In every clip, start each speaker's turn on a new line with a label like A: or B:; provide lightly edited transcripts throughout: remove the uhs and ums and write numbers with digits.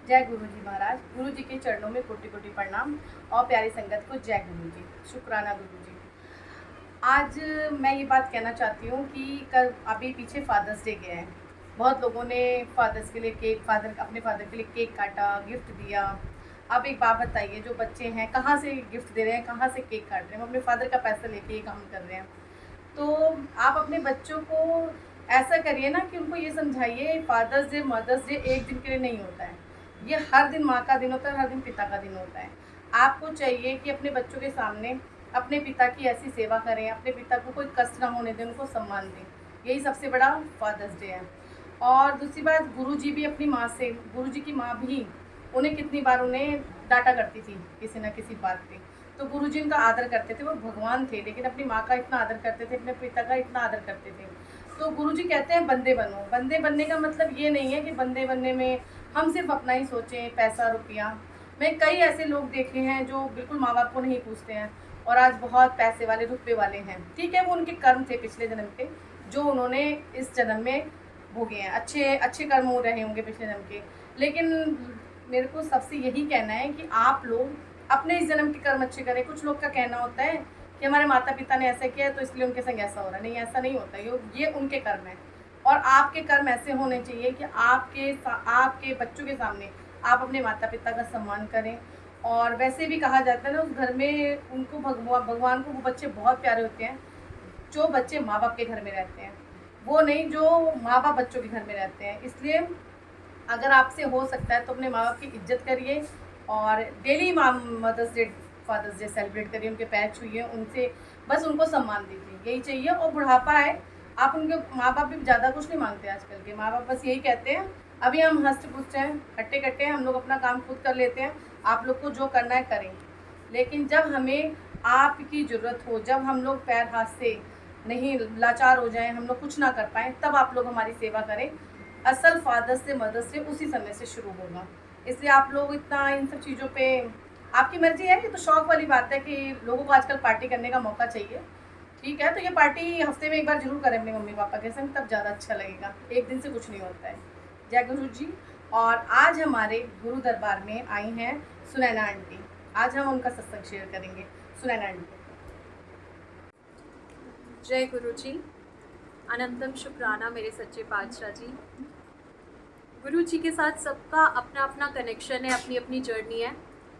A: जय गुरु जी महाराज। गुरु जी के चरणों में कोटि कोटि प्रणाम और प्यारी संगत को जय गुरु जी, शुक्राना गुरु जी। आज मैं ये बात कहना चाहती हूँ कि कल अभी पीछे फादर्स डे गया है। बहुत लोगों ने फादर्स के लिए अपने फादर के लिए केक काटा, गिफ्ट दिया। अब एक बात बताइए, जो बच्चे हैं कहाँ से गिफ्ट दे रहे हैं, कहाँ से केक काट रहे हैं? हम अपने फादर का पैसा लेके ये काम कर रहे हैं। तो आप अपने बच्चों को ऐसा करिए ना कि उनको ये समझाइए, फादर्स डे मदर्स डे एक दिन के लिए नहीं होता है। ये हर दिन माँ का दिन होता है, हर दिन पिता का दिन होता है। आपको चाहिए कि अपने बच्चों के सामने अपने पिता की ऐसी सेवा करें, अपने पिता को कोई कष्ट ना होने दें, उनको सम्मान दें। यही सबसे बड़ा फादर्स डे है। और दूसरी बात, गुरुजी भी अपनी माँ से, गुरुजी की माँ भी उन्हें कितनी बार उन्हें डांटा करती थी किसी ना किसी बात पे। तो गुरुजी उनका आदर करते थे, वो भगवान थे, लेकिन अपनी माँ का इतना आदर करते थे, अपने पिता का इतना आदर करते थे। तो गुरुजी कहते हैं बंदे बनो। बंदे बनने का मतलब ये नहीं है कि बंदे बनने में हम सिर्फ अपना ही सोचें, पैसा रुपया। मैं कई ऐसे लोग देखे हैं जो बिल्कुल माँ बाप को नहीं पूछते हैं और आज बहुत पैसे वाले, रुतबे वाले हैं। ठीक है, वो उनके कर्म थे पिछले जन्म के, जो उन्होंने इस जन्म में भोगे हैं। अच्छे अच्छे कर्म हो रहे होंगे पिछले जन्म के। लेकिन मेरे को सबसे यही कहना है कि आप लोग अपने इस जन्म के कर्म अच्छे करें। कुछ लोग का कहना होता है कि हमारे माता पिता ने ऐसा किया तो इसलिए उनके संग ऐसा हो रहा है। नहीं, ऐसा नहीं होता। ये उनके कर्म है। और आपके कर्म ऐसे होने चाहिए कि आपके बच्चों के सामने आप अपने माता पिता का सम्मान करें। और वैसे भी कहा जाता है ना, उस घर में उनको भगवान को वो बच्चे बहुत प्यारे होते हैं जो बच्चे माँ बाप के घर में रहते हैं, वो नहीं जो माँ बाप बच्चों के घर में रहते हैं। इसलिए अगर आपसे हो सकता है तो अपने माँ बाप की इज्जत करिए और daily Mother's Day Father's Day celebrate करिए, उनके पैर छूइए, उनसे बस उनको सम्मान दीजिए, यही चाहिए। और बुढ़ापा है, आप उनके माँ बाप भी ज़्यादा कुछ नहीं मांगते। आजकल के माँ बाप बस यही कहते हैं, अभी हम हष्ट पुष्ट हैं, हट्टे कट्टे हैं, हम लोग अपना काम खुद कर लेते हैं, आप लोग को जो करना है करें। लेकिन जब हमें आपकी ज़रूरत हो, जब हम लोग पैर हाथ से नहीं लाचार हो जाएं, हम लोग कुछ ना कर पाएँ, तब आप लोग हमारी सेवा करें। असल फादर से मदर से उसी समय से शुरू होगा। इसलिए आप लोग इतना इन सब चीज़ों पे आपकी मर्जी है। ये तो शौक वाली बात है कि लोगों को आजकल पार्टी करने का मौका चाहिए। ठीक है, तो ये पार्टी हफ्ते में एक बार जरूर करें अपने मम्मी पापा के संग, तब ज़्यादा अच्छा लगेगा। एक दिन से कुछ नहीं होता है। जय गुरु जी। और आज हमारे गुरु दरबार में आई हैं सुनैना आंटी। आज हम उनका सत्संग शेयर करेंगे। सुनैना आंटी।
B: जय गुरु जी। अनंतम शुक्राना मेरे सच्चे पातशाह जी। गुरु जी के साथ सबका अपना अपना कनेक्शन है, अपनी अपनी जर्नी है।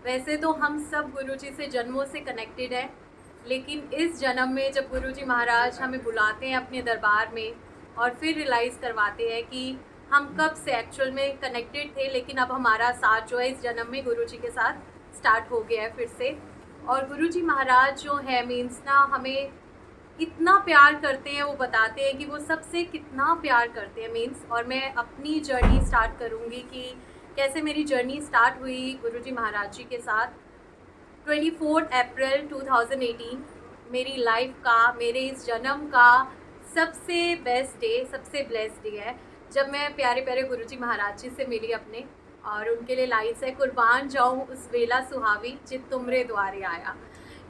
B: वैसे तो हम सब गुरु जी से जन्मों से कनेक्टेड हैं, लेकिन इस जन्म में जब गुरु जी महाराज हमें बुलाते हैं अपने दरबार में और फिर रियलाइज़ करवाते हैं कि हम कब से एक्चुअल में कनेक्टेड थे, लेकिन अब हमारा साथ जो है इस जन्म में गुरु जी के साथ स्टार्ट हो गया है फिर से। और गुरु जी महाराज जो है मीन्स ना हमें इतना प्यार करते हैं, वो बताते हैं कि वो सबसे कितना प्यार करते हैं मीन्स। और मैं अपनी जर्नी स्टार्ट करूँगी कि कैसे मेरी जर्नी स्टार्ट हुई गुरुजी महाराज जी के साथ। 24 अप्रैल 2018 मेरी लाइफ का, मेरे इस जन्म का सबसे बेस्ट डे, सबसे ब्लेस्ड डे है, जब मैं प्यारे प्यारे गुरुजी महाराज जी से मिली अपने। और उनके लिए लाइन्स है, कुर्बान जाऊँ उस वेला सुहावी जित तुमरे द्वारे आया।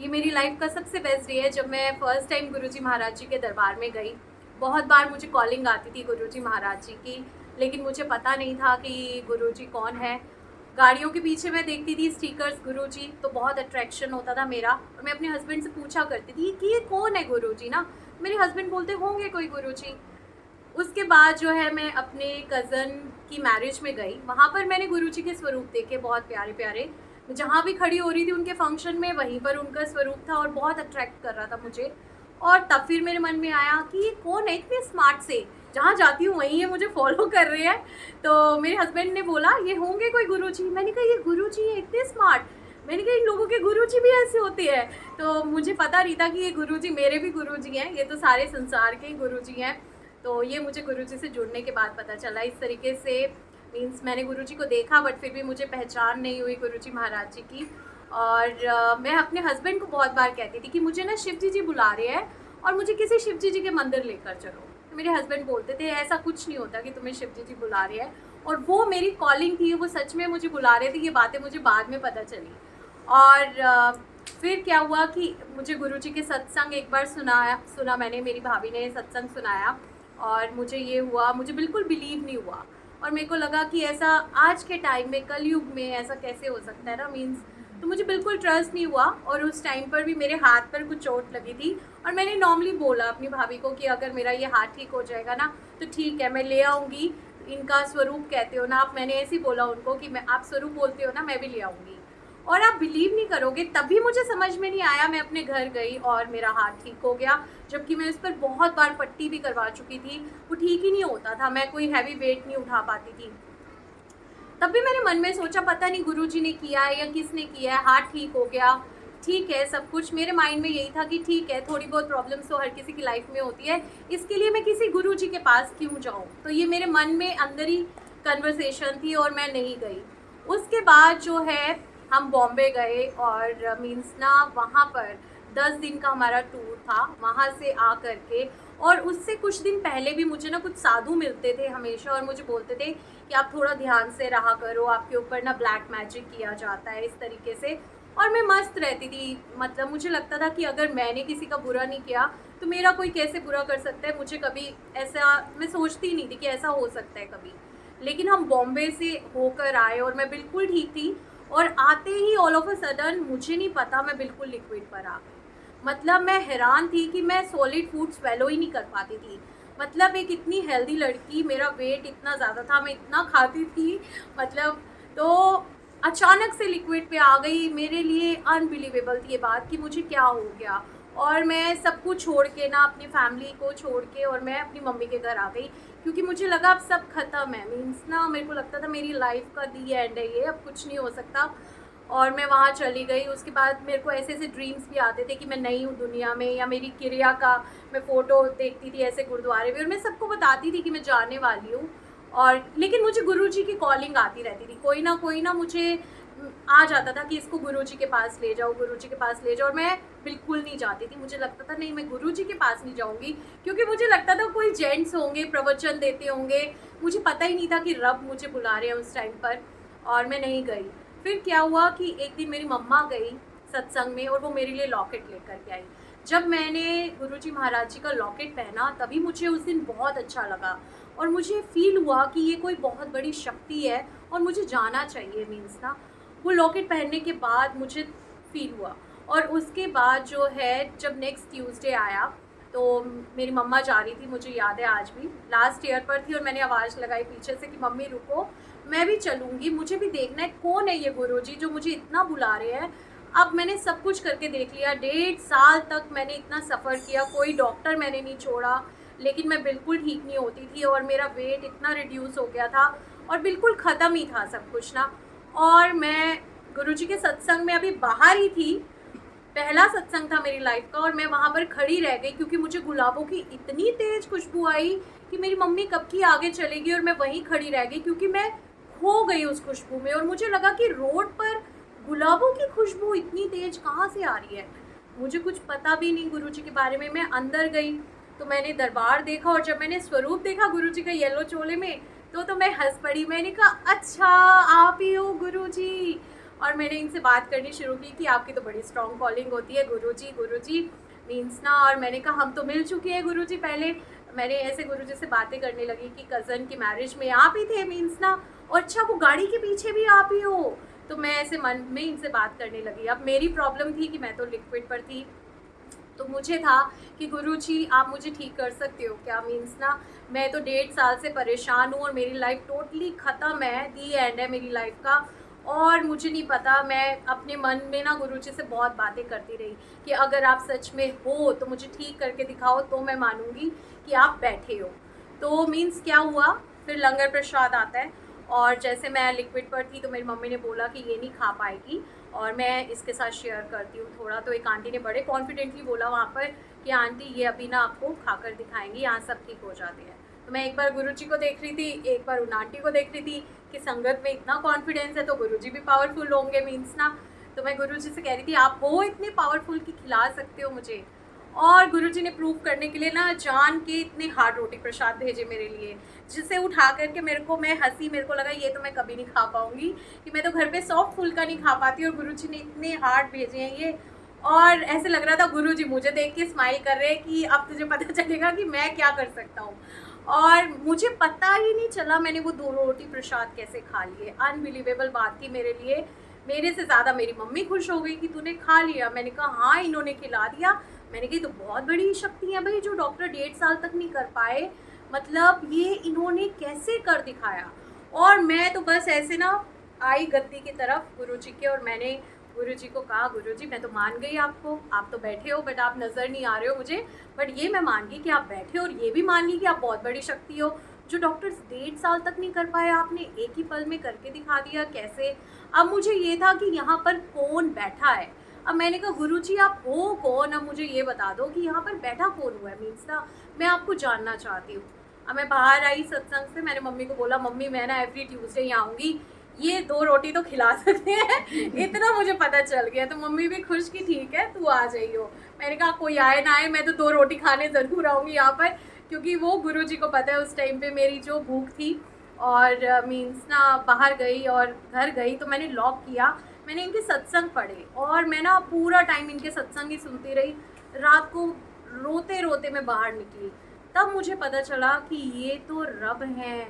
B: ये मेरी लाइफ का सबसे बेस्ट डे है जब मैं फ़र्स्ट टाइम गुरुजी महाराज जी के दरबार में गई। बहुत बार मुझे कॉलिंग आती थी गुरुजी महाराज जी की, लेकिन मुझे पता नहीं था कि गुरुजी कौन है। गाड़ियों के पीछे मैं देखती थी स्टिकर्स गुरुजी, तो बहुत अट्रैक्शन होता था मेरा। और मैं अपने हस्बैंड से पूछा करती थी कि ये कौन है गुरुजी ना। मेरे हस्बैंड बोलते होंगे कोई गुरुजी। उसके बाद जो है मैं अपने कज़न की मैरिज में गई, वहाँ पर मैंने गुरुजी के स्वरूप देखे, बहुत प्यारे प्यारे। जहाँ भी खड़ी हो रही थी उनके फंक्शन में, वहीं पर उनका स्वरूप था और बहुत अट्रैक्ट कर रहा था मुझे। और तब फिर मेरे मन में आया कि ये कौन है इतने स्मार्ट से, जहाँ जाती हूँ वहीं ये मुझे फॉलो कर रहे हैं। तो मेरे हस्बैंड ने बोला ये होंगे कोई गुरुजी। मैंने कहा ये गुरुजी है इतने स्मार्ट। मैंने कहा इन लोगों के गुरुजी भी ऐसे होते हैं। तो मुझे पता नहीं था कि ये गुरुजी मेरे भी गुरुजी हैं, ये तो सारे संसार के ही गुरुजी हैं। तो ये मुझे गुरुजी से जुड़ने के बाद पता चला। इस तरीके से मीन्स मैंने गुरुजी को देखा, बट फिर भी मुझे पहचान नहीं हुई गुरुजी महाराज जी की। और मैं अपने हस्बैंड को बहुत बार कहती थी कि मुझे ना शिव जी बुला रहे हैं और मुझे किसी शिव जी के मंदिर लेकर चलो। तो मेरे हस्बैंड बोलते थे ऐसा कुछ नहीं होता कि तुम्हें शिव जी बुला रहे हैं। और वो मेरी कॉलिंग थी, वो सच में मुझे बुला रहे थे। ये बातें मुझे बाद में पता चली। और फिर क्या हुआ कि मुझे गुरुजी के सत्संग एक बार सुना मैंने, मेरी भाभी ने सत्संग सुनाया और मुझे ये हुआ, मुझे बिल्कुल बिलीव नहीं हुआ। और मेरे को लगा कि ऐसा आज के टाइम में, कलयुग में ऐसा कैसे हो सकता है ना, मीन्स तो मुझे बिल्कुल ट्रस्ट नहीं हुआ। और उस टाइम पर भी मेरे हाथ पर कुछ चोट लगी थी और मैंने नॉर्मली बोला अपनी भाभी को कि अगर मेरा ये हाथ ठीक हो जाएगा ना तो ठीक है, मैं ले आऊँगी, इनका स्वरूप कहते हो ना आप, मैंने ऐसे ही बोला उनको कि मैं, आप स्वरूप बोलते हो ना, मैं भी ले आऊँगी। और आप बिलीव नहीं करोगे, तभी मुझे समझ में नहीं आया, मैं अपने घर गई और मेरा हाथ ठीक हो गया, जबकि मैं उस पर बहुत बार पट्टी भी करवा चुकी थी, वो ठीक ही नहीं होता था, मैं कोई हैवी वेट नहीं उठा पाती थी। तब भी मैंने मन में सोचा पता नहीं गुरुजी ने किया है या किसने किया है, हाथ ठीक हो गया, ठीक है सब कुछ। मेरे माइंड में यही था कि ठीक है, थोड़ी बहुत प्रॉब्लम्स तो हर किसी की लाइफ में होती है, इसके लिए मैं किसी गुरुजी के पास क्यों जाऊँ। तो ये मेरे मन में अंदर ही कन्वर्सेशन थी और मैं नहीं गई। उसके बाद जो है हम बॉम्बे गए और मीन्स ना वहाँ पर 10 दिन का हमारा टूर था। वहाँ से आ कर के, और उससे कुछ दिन पहले भी मुझे ना कुछ साधु मिलते थे हमेशा और मुझे बोलते थे कि आप थोड़ा ध्यान से रहा करो, आपके ऊपर ना ब्लैक मैजिक किया जाता है, इस तरीके से। और मैं मस्त रहती थी, मतलब मुझे लगता था कि अगर मैंने किसी का बुरा नहीं किया तो मेरा कोई कैसे बुरा कर सकता है। मुझे कभी ऐसा, मैं सोचती नहीं थी कि ऐसा हो सकता है कभी। लेकिन हम बॉम्बे से होकर आए और मैं बिल्कुल ठीक थी, और आते ही ऑल ऑफ अ सडन मुझे नहीं पता मैं बिल्कुल लिक्विड पर आ गई। मतलब मैं हैरान थी कि मैं सॉलिड फूड स्वेलो ही नहीं कर पाती थी। मतलब एक इतनी हेल्दी लड़की, मेरा वेट इतना ज़्यादा था, मैं इतना खाती थी, मतलब तो अचानक से लिक्विड पे आ गई। मेरे लिए अनबिलीवेबल थी ये बात कि मुझे क्या हो गया। और मैं सब कुछ छोड़ के ना, अपनी फैमिली को छोड़ के, और मैं अपनी मम्मी के घर आ गई, क्योंकि मुझे लगा अब सब खत्म है। मीन्स ना मेरे को लगता था मेरी लाइफ का दी एंड है ये, अब कुछ नहीं हो सकता। और मैं वहाँ चली गई। उसके बाद मेरे को ऐसे ऐसे ड्रीम्स भी आते थे कि मैं नई हूँ दुनिया में, या मेरी क्रिया का मैं फ़ोटो देखती थी ऐसे गुरुद्वारे में, और मैं सबको बताती थी कि मैं जाने वाली हूँ। और लेकिन मुझे गुरुजी की कॉलिंग आती रहती थी, कोई ना मुझे आ जाता था कि इसको गुरुजी के पास ले जाओ, गुरुजी के पास ले जाओ। और मैं बिल्कुल नहीं जाती थी, मुझे लगता था नहीं, मैं गुरुजी के पास नहीं जाऊँगी, क्योंकि मुझे लगता था कोई जेंट्स होंगे, प्रवचन देते होंगे, मुझे पता ही नहीं था कि रब मुझे बुला रहे हैं उस टाइम पर। और मैं नहीं गई। फिर क्या हुआ कि एक दिन मेरी मम्मा गई सत्संग में और वो मेरे लिए लॉकेट लेकर के आई। जब मैंने गुरुजी महाराज जी का लॉकेट पहना तभी मुझे उस दिन बहुत अच्छा लगा, और मुझे फील हुआ कि ये कोई बहुत बड़ी शक्ति है और मुझे जाना चाहिए। मीन्स ना वो लॉकेट पहनने के बाद मुझे फील हुआ। और उसके बाद जो है, जब नेक्स्ट ट्यूसडे आया तो मेरी मम्मा जा रही थी, मुझे याद है आज भी, लास्ट ईयर पर थी, और मैंने आवाज़ लगाई पीछे से कि मम्मी रुको, मैं भी चलूँगी, मुझे भी देखना है कौन है ये गुरुजी जो मुझे इतना बुला रहे हैं। अब मैंने सब कुछ करके देख लिया, 1.5 साल तक मैंने इतना सफ़र किया, कोई डॉक्टर मैंने नहीं छोड़ा, लेकिन मैं बिल्कुल ठीक नहीं होती थी, और मेरा वेट इतना रिड्यूस हो गया था और बिल्कुल ख़त्म ही था सब कुछ ना। और मैं गुरुजी के सत्संग में अभी बाहर ही थी, पहला सत्संग था मेरी लाइफ का, और मैं वहाँ पर खड़ी रह गई क्योंकि मुझे गुलाबों की इतनी तेज़ खुशबू आई कि मेरी मम्मी कब की आगे चलेगी, और मैं वहीं खड़ी रह गई क्योंकि मैं खो गई उस खुशबू में। और मुझे लगा कि रोड पर गुलाबों की खुशबू इतनी तेज़ कहाँ से आ रही है, मुझे कुछ पता भी नहीं गुरुजी के बारे में। मैं अंदर गई तो मैंने दरबार देखा, और जब मैंने स्वरूप देखा गुरुजी का येलो चोले में, तो मैं हंस पड़ी। मैंने कहा अच्छा आप ही हो गुरुजी। और मैंने इनसे बात करनी शुरू की कि आपकी तो बड़ी स्ट्रॉन्ग कॉलिंग होती है गुरुजी मीन्स ना। और मैंने कहा हम तो मिल चुके हैं गुरुजी पहले। मैंने ऐसे गुरुजी से बातें करने लगी कि कज़न की मैरिज में आप ही थे मीन्स ना, और अच्छा वो गाड़ी के पीछे भी आप ही हो। तो मैं ऐसे मन में इनसे बात करने लगी। अब मेरी प्रॉब्लम थी कि मैं तो लिक्विड पर थी, तो मुझे था कि गुरुजी आप मुझे ठीक कर सकते हो क्या। मीन्स ना मैं तो 1.5 साल से परेशान हूँ और मेरी लाइफ टोटली ख़त्म है, दी एंड है मेरी लाइफ का। और मुझे नहीं पता, मैं अपने मन में ना गुरुजी से बहुत बातें करती रही कि अगर आप सच में हो तो मुझे ठीक करके दिखाओ, तो मैं मानूंगी कि आप बैठे हो। तो मीन्स क्या हुआ, फिर लंगर प्रसाद आता है, और जैसे मैं लिक्विड पर थी तो मेरी मम्मी ने बोला कि ये नहीं खा पाएगी, और मैं इसके साथ शेयर करती हूँ थोड़ा। तो एक आंटी ने बड़े कॉन्फिडेंटली बोला वहाँ पर कि आंटी ये अभी ना आपको खाकर दिखाएंगी, यहाँ सब ठीक हो जाते हैं। तो मैं एक बार गुरुजी को देख रही थी, एक बार उन आंटी को देख रही थी कि संगत में इतना कॉन्फिडेंस है तो गुरुजी भी पावरफुल होंगे मीन्स ना। तो मैं गुरुजी से कह रही थी आप हो इतने पावरफुल कि खिला सकते हो मुझे। और गुरुजी ने प्रूव करने के लिए ना जान के इतने हार्ड रोटी प्रसाद भेजे मेरे लिए, जिसे उठा करके मेरे को, मैं हंसी, मेरे को लगा ये तो मैं कभी नहीं खा पाऊंगी, कि मैं तो घर पे सॉफ्ट फुल्का नहीं खा पाती, और गुरुजी ने इतने हार्ड भेजे हैं ये। और ऐसे लग रहा था गुरुजी मुझे देख के स्माइल कर रहे हैं कि अब तुझे पता चलेगा कि मैं क्या कर सकता हूँ। और मुझे पता ही नहीं चला मैंने वो 2 रोटी प्रसाद कैसे खा लिए। अनबिलीवेबल बात थी मेरे लिए। मेरे से ज़्यादा मेरी मम्मी खुश हो गई कि तूने खा लिया। मैंने कहा हाँ, इन्होंने खिला दिया। मैंने कही तो बहुत बड़ी शक्ति है भाई, जो डॉक्टर 1.5 साल तक नहीं कर पाए, मतलब ये इन्होंने कैसे कर दिखाया। और मैं तो बस ऐसे ना आई गद्दी की तरफ गुरुजी के, और मैंने गुरुजी को कहा गुरुजी मैं तो मान गई आपको, आप तो बैठे हो बट आप नज़र नहीं आ रहे हो मुझे, बट ये मैं मान गई कि आप बैठे हो, और ये भी मान ली कि आप बहुत बड़ी शक्ति हो। जो डॉक्टर्स 1.5 साल तक नहीं कर पाए आपने एक ही पल में करके दिखा दिया, कैसे। अब मुझे ये था कि यहाँ पर कौन बैठा है। अब मैंने कहा गुरुजी आप हो कौन, अब मुझे ये बता दो कि यहाँ पर बैठा कौन हुआ है, मीन्स ना मैं आपको जानना चाहती हूँ। अब मैं बाहर आई सत्संग से, मैंने मम्मी को बोला मम्मी मैं ना एवरी ट्यूसडे यहाँ आऊँगी, ये 2 रोटी तो खिला सकते हैं इतना मुझे पता चल गया। तो मम्मी भी खुश की ठीक है तू आ जाइयो। मैंने कहा कोई आए ना आए मैं तो 2 रोटी खाने ज़रूर आऊँगी यहाँ पर, क्योंकि वो गुरुजी को पता है उस टाइम पे मेरी जो भूख थी। और मीन्स ना बाहर गई और घर गई तो मैंने लॉक किया, मैंने इनके सत्संग पढ़े और मैं ना पूरा टाइम इनके सत्संग ही सुनती रही। रात को रोते रोते मैं बाहर निकली, तब मुझे पता चला कि ये तो रब हैं,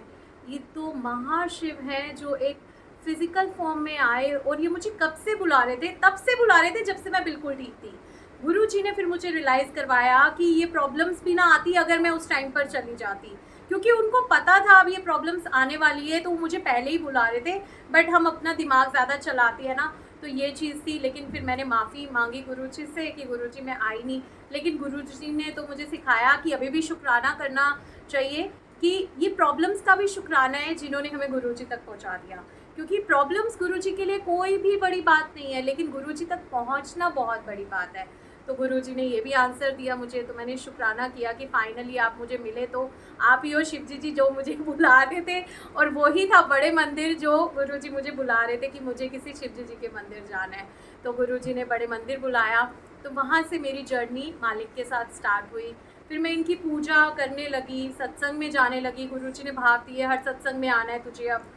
B: ये तो महाशिव हैं जो एक फिजिकल फॉर्म में आए, और ये मुझे कब से बुला रहे थे, तब से बुला रहे थे जब से मैं बिल्कुल ठीक थी। गुरुजी ने फिर मुझे रियलाइज़ करवाया कि ये प्रॉब्लम्स भी ना आती अगर मैं उस टाइम पर चली जाती, क्योंकि उनको पता था अब ये प्रॉब्लम्स आने वाली है, तो मुझे पहले ही बुला रहे थे, बट हम अपना दिमाग ज़्यादा चलाते हैं ना, तो ये चीज़ थी। लेकिन फिर मैंने माफ़ी मांगी गुरुजी से कि गुरुजी मैं आई नहीं, लेकिन गुरुजी ने तो मुझे सिखाया कि अभी भी शुक्राना करना चाहिए कि ये प्रॉब्लम्स का भी शुक्राना है जिन्होंने हमें गुरुजी तक पहुंचा दिया, क्योंकि प्रॉब्लम्स गुरुजी के लिए कोई भी बड़ी बात नहीं है, लेकिन गुरुजी तक पहुंचना बहुत बड़ी बात है। तो गुरुजी ने ये भी आंसर दिया मुझे, तो मैंने शुक्राना किया कि फाइनली आप मुझे मिले, तो आप ही हो शिवजी जी जो मुझे बुला रहे थे, और वही था बड़े मंदिर जो गुरुजी मुझे बुला रहे थे कि मुझे किसी शिवजी जी के मंदिर जाना है। तो गुरुजी ने बड़े मंदिर बुलाया, तो वहाँ से मेरी जर्नी मालिक के साथ स्टार्ट हुई। फिर मैं इनकी पूजा करने लगी, सत्संग में जाने लगी। गुरुजी ने भाव दिए हर सत्संग में आना है तुझे, अब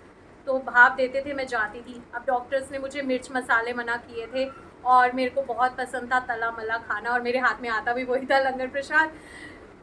B: तो भाव देते थे, मैं जाती थी। अब डॉक्टर्स ने मुझे मिर्च मसाले मना किए थे, और मेरे को बहुत पसंद था तला मला खाना, और मेरे हाथ में आता भी वही था, लंगर प्रसाद,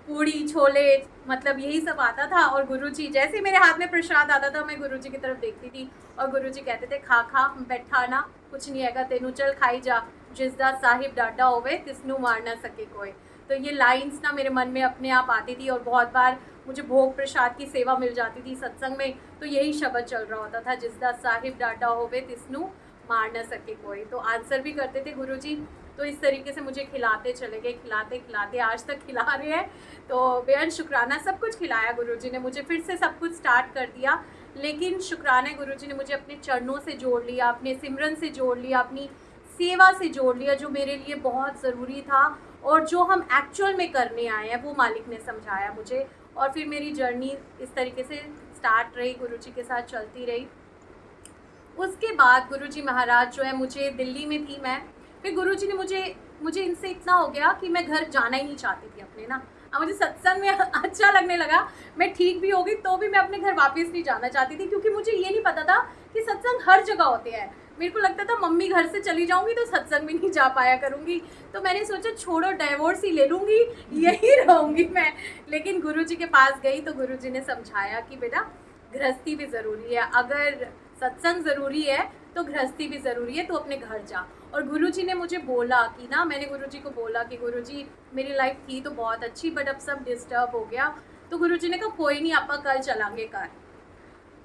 B: पूड़ी छोले, मतलब यही सब आता था। और गुरुजी जैसे मेरे हाथ में प्रसाद आता था मैं गुरुजी की तरफ देखती थी, और गुरुजी कहते थे खा खा बैठा ना, कुछ नहीं आएगा तेनू, चल खाई जा, जिसदा साहिब डाटा होवे तिसनू मार ना सके कोई। तो ये लाइंस ना मेरे मन में अपने आप आती थी, और बहुत बार मुझे भोग प्रसाद की सेवा मिल जाती थी सत्संग में, तो यही शब्द चल रहा होता था, जिसदा साहिब डाटा होवे तिसनू मार न सके कोई। तो आंसर भी करते थे गुरुजी। तो इस तरीके से मुझे खिलाते चले गए, खिलाते खिलाते आज तक खिला रहे हैं। तो बेहद शुक्राना, सब कुछ खिलाया गुरुजी ने मुझे, फिर से सब कुछ स्टार्ट कर दिया। लेकिन शुक्राना गुरुजी ने मुझे अपने चरणों से जोड़ लिया, अपने सिमरन से जोड़ लिया, अपनी सेवा से जोड़ लिया, जो मेरे लिए बहुत ज़रूरी था, और जो हम एक्चुअल में करने आए हैं वो मालिक ने समझाया मुझे। और फिर मेरी जर्नी इस तरीके से स्टार्ट रही, गुरुजी के साथ चलती रही। उसके बाद गुरुजी महाराज जो है, मुझे दिल्ली में थी मैं, फिर गुरुजी ने मुझे इनसे इतना हो गया कि मैं घर जाना ही नहीं चाहती थी अपने ना। अब मुझे सत्संग में अच्छा लगने लगा, मैं ठीक भी हो गई तो भी मैं अपने घर वापस नहीं जाना चाहती थी, क्योंकि मुझे ये नहीं पता था कि सत्संग हर जगह होते हैं। मेरे को लगता था मम्मी घर से चली जाऊंगी तो सत्संग भी नहीं जा पाया करूंगी, तो मैंने सोचा छोड़ो डाइवोर्स ही ले लूँगी, यही रहूँगी मैं। लेकिन गुरुजी के पास गई तो गुरुजी ने समझाया कि बेटा गृहस्थी भी ज़रूरी है, अगर सत्संग ज़रूरी है तो गृहस्थी भी ज़रूरी है, तो अपने घर जा। और गुरुजी ने मुझे बोला कि ना, मैंने गुरुजी को बोला कि गुरुजी मेरी लाइफ थी तो बहुत अच्छी, बट अब सब डिस्टर्ब हो गया। तो गुरुजी ने कहा कोई नहीं, आपा कल चलांगे घर।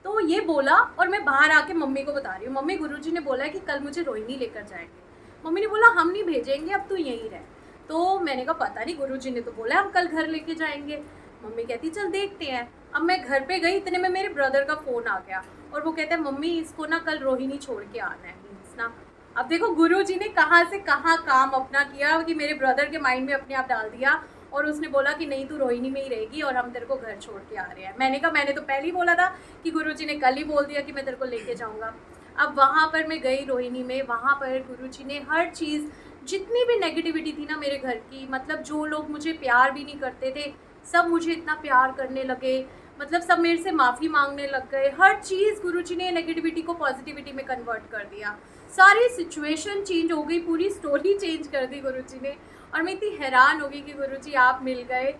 B: तो ये बोला, और मैं बाहर आके मम्मी को बता रही हूँ, मम्मी गुरुजी ने बोला है कि कल मुझे रोहिणी लेकर जाएंगे। मम्मी ने बोला हम नहीं भेजेंगे, अब तू यहीं रह। तो मैंने कहा पता नहीं, गुरुजी ने तो बोला हम कल घर लेके जाएंगे। मम्मी कहती चल देखते हैं। अब मैं घर पे गई, इतने में मेरे ब्रदर का फ़ोन आ गया, और वो कहते हैं मम्मी इसको ना कल रोहिणी छोड़ के आना है, मीन्स ना। अब देखो गुरुजी ने कहाँ से कहाँ काम अपना किया कि मेरे ब्रदर के माइंड में अपने आप डाल दिया, और उसने बोला कि नहीं तू रोहिणी में ही रहेगी और हम तेरे को घर छोड़ के आ रहे हैं। मैंने कहा मैंने तो पहले ही बोला था कि गुरुजी ने कल ही बोल दिया कि मैं तेरे को लेके जाऊँगा। अब वहाँ पर मैं गई रोहिणी में, वहाँ पर गुरुजी ने हर चीज़, जितनी भी नेगेटिविटी थी ना मेरे घर की, मतलब जो लोग मुझे प्यार भी नहीं करते थे सब मुझे इतना प्यार करने लगे, मतलब सब मेरे से माफ़ी मांगने लग गए। हर चीज़ गुरुजी ने नेगेटिविटी को पॉजिटिविटी में कन्वर्ट कर दिया, सारी सिचुएशन चेंज हो गई, पूरी स्टोरी चेंज कर दी गुरुजी ने। और मैं इतनी हैरान हो गई कि गुरुजी आप मिल गए,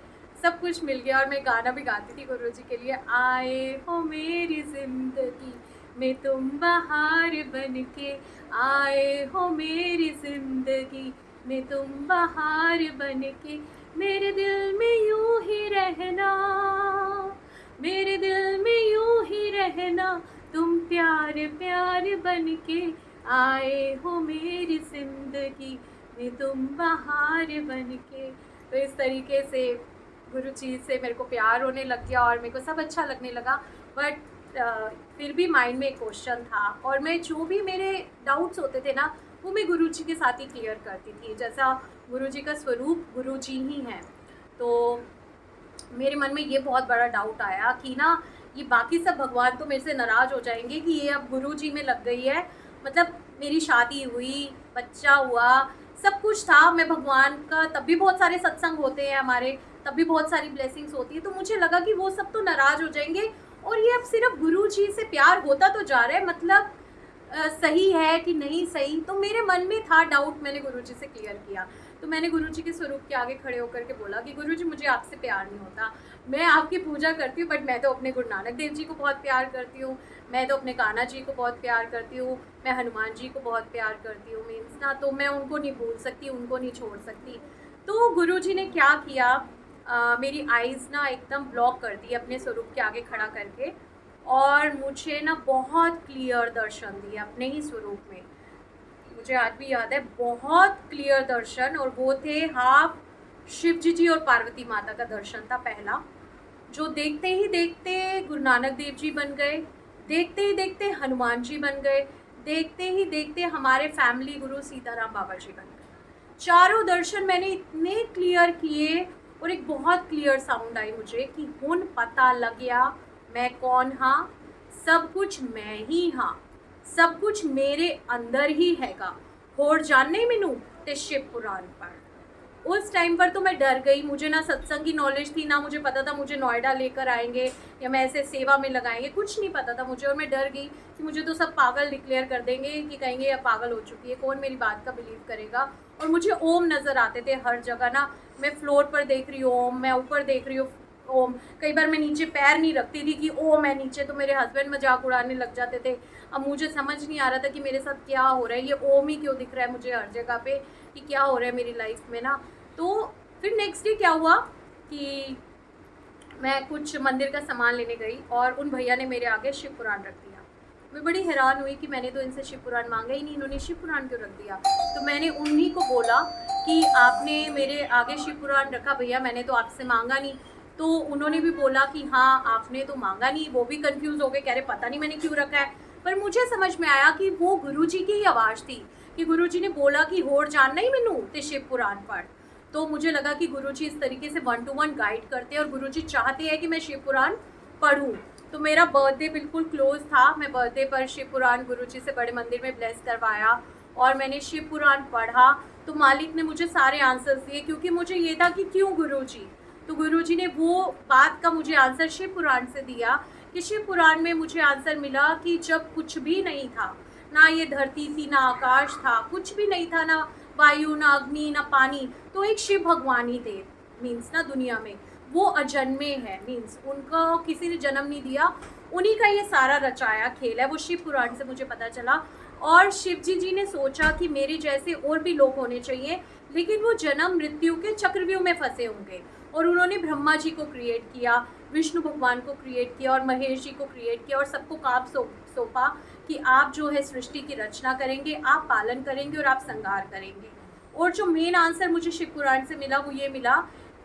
B: सब कुछ मिल गया और मैं गाना भी गाती थी गुरुजी के लिए। आए हो मेरी ज़िंदगी में तुम बहार बन के, आए हो मेरी ज़िंदगी में तुम बहार बन के, मेरे दिल में यूं ही रहना, मेरे दिल में यूं ही रहना, तुम प्यार प्यार बन के, आए हो मेरी ज़िंदगी में तुम बहार बन के। तो इस तरीके से गुरु जी से मेरे को प्यार होने लग गया और मेरे को सब अच्छा लगने लगा। बट फिर भी माइंड में एक क्वेश्चन था और मैं जो भी मेरे डाउट्स होते थे ना, वो मैं गुरु जी के साथ ही क्लियर करती थी। जैसा गुरु जी का स्वरूप गुरु जी ही हैं, तो मेरे मन में ये बहुत बड़ा डाउट आया कि ना ये बाकी सब भगवान तो मेरे से नाराज़ हो जाएंगे कि ये अब गुरु जी में लग गई है। मतलब मेरी शादी हुई, बच्चा हुआ, सब कुछ था, मैं भगवान का तब भी बहुत सारे सत्संग होते हैं हमारे, तब भी बहुत सारी ब्लेसिंग्स होती है, तो मुझे लगा कि वो सब तो नाराज़ हो जाएंगे और ये अब सिर्फ गुरु जी से प्यार होता तो जा रहा है, मतलब सही है कि नहीं सही। तो मेरे मन में था डाउट, मैंने गुरु जी से क्लियर किया। तो मैंने गुरु जी के स्वरूप के आगे खड़े होकर के बोला कि गुरु जी मुझे आपसे प्यार नहीं होता, मैं आपकी पूजा करती हूँ बट मैं तो अपने गुरु नानक देव जी को बहुत प्यार करती हूँ, मैं तो अपने कान्हा जी को बहुत प्यार करती हूँ, मैं हनुमान जी को बहुत प्यार करती हूँ, मीन्स ना, तो मैं उनको नहीं भूल सकती, उनको नहीं छोड़ सकती। तो गुरु जी ने क्या किया, मेरी आइज़ ना एकदम ब्लॉक कर दी अपने स्वरूप के आगे खड़ा करके और मुझे ना बहुत क्लियर दर्शन दिए अपने ही स्वरूप में। मुझे आज भी याद है, बहुत क्लियर दर्शन, और वो थे हाफ शिव जी और पार्वती माता का दर्शन था पहला, जो देखते ही देखते गुरु नानक देव जी बन गए, देखते ही देखते हनुमान जी बन गए, देखते ही देखते हमारे फैमिली गुरु सीताराम बाबा जी बन गए। चारों दर्शन मैंने इतने क्लियर किए और एक बहुत क्लियर साउंड आई मुझे कि हुन पता लग गया मैं कौन हाँ, सब कुछ मैं ही हाँ, सब कुछ मेरे अंदर ही हैगा, होर जानने मैनू ते शिव पुराण पर। उस टाइम पर तो मैं डर गई, मुझे ना सत्संग की नॉलेज थी, ना मुझे पता था मुझे नोएडा लेकर आएंगे या मैं ऐसे सेवा में लगाएंगे, कुछ नहीं पता था मुझे। और मैं डर गई कि मुझे तो सब पागल डिक्लेयर कर देंगे कि कहेंगे ये पागल हो चुकी है, कौन मेरी बात का बिलीव करेगा। और मुझे ओम नज़र आते थे हर जगह ना, मैं फ्लोर पर देख रही हूँ ओम, मैं ऊपर देख रही हूँ ओम, कई बार मैं नीचे पैर नहीं रखती थी कि ओम है नीचे, तो मेरे हस्बैंड मजाक उड़ाने लग जाते थे। अब मुझे समझ नहीं आ रहा था कि मेरे साथ क्या हो रहा है, ये ओम ही क्यों दिख रहा है मुझे हर जगह पे, कि क्या हो रहा है मेरी लाइफ में ना। तो फिर नेक्स्ट डे क्या हुआ कि मैं कुछ मंदिर का सामान लेने गई और उन भैया ने मेरे आगे शिव पुराण रख दिया। मैं बड़ी हैरान हुई कि मैंने तो इनसे शिव पुराण मांगा ही नहीं, इन्होंने शिव पुराण क्यों रख दिया। तो मैंने उन्हीं को बोला कि आपने मेरे आगे शिव पुराण रखा भैया, मैंने तो आपसे मांगा नहीं। तो उन्होंने भी बोला कि हाँ आपने तो मांगा नहीं, वो भी कंफ्यूज हो गए, कह रहे पता नहीं मैंने क्यों रखा है। पर मुझे समझ में आया कि वो गुरुजी की ही आवाज़ थी कि गुरुजी ने बोला कि होर जानना ही मैनू ते शिव पुराण पढ़। तो मुझे लगा कि गुरुजी इस तरीके से 1 to 1 गाइड करते हैं और गुरुजी चाहते हैं कि मैं शिव पुराण पढ़ूँ। तो मेरा बर्थडे बिल्कुल क्लोज था, मैं बर्थडे पर शिव पुराण गुरुजी से बड़े मंदिर में ब्लेस करवाया और मैंने शिव पुराण पढ़ा। तो मालिक ने मुझे सारे आंसर्स दिए, क्योंकि मुझे ये था कि क्यों गुरुजी, तो गुरुजी ने वो बात का मुझे आंसर शिव पुराण से दिया कि शिव पुराण में मुझे आंसर मिला कि जब कुछ भी नहीं था, ना ये धरती थी ना आकाश था, कुछ भी नहीं था, ना वायु ना अग्नि ना पानी, तो एक शिव भगवान ही थे। मीन्स ना दुनिया में वो अजन्मे है, मीन्स उनका किसी ने जन्म नहीं दिया, उन्हीं का ये सारा रचाया खेल है, वो शिव पुराण से मुझे पता चला। और शिव जी ने सोचा कि मेरे जैसे और भी लोग होने चाहिए, लेकिन वो जन्म मृत्यु के चक्रव्यूह में फंसे होंगे, और उन्होंने ब्रह्मा जी को क्रिएट किया, विष्णु भगवान को क्रिएट किया और महेश जी को क्रिएट किया और सबको काम सौंपा कि आप जो है सृष्टि की रचना करेंगे, आप पालन करेंगे और आप संहार करेंगे। और जो मेन आंसर मुझे शिव पुराण से मिला वो ये मिला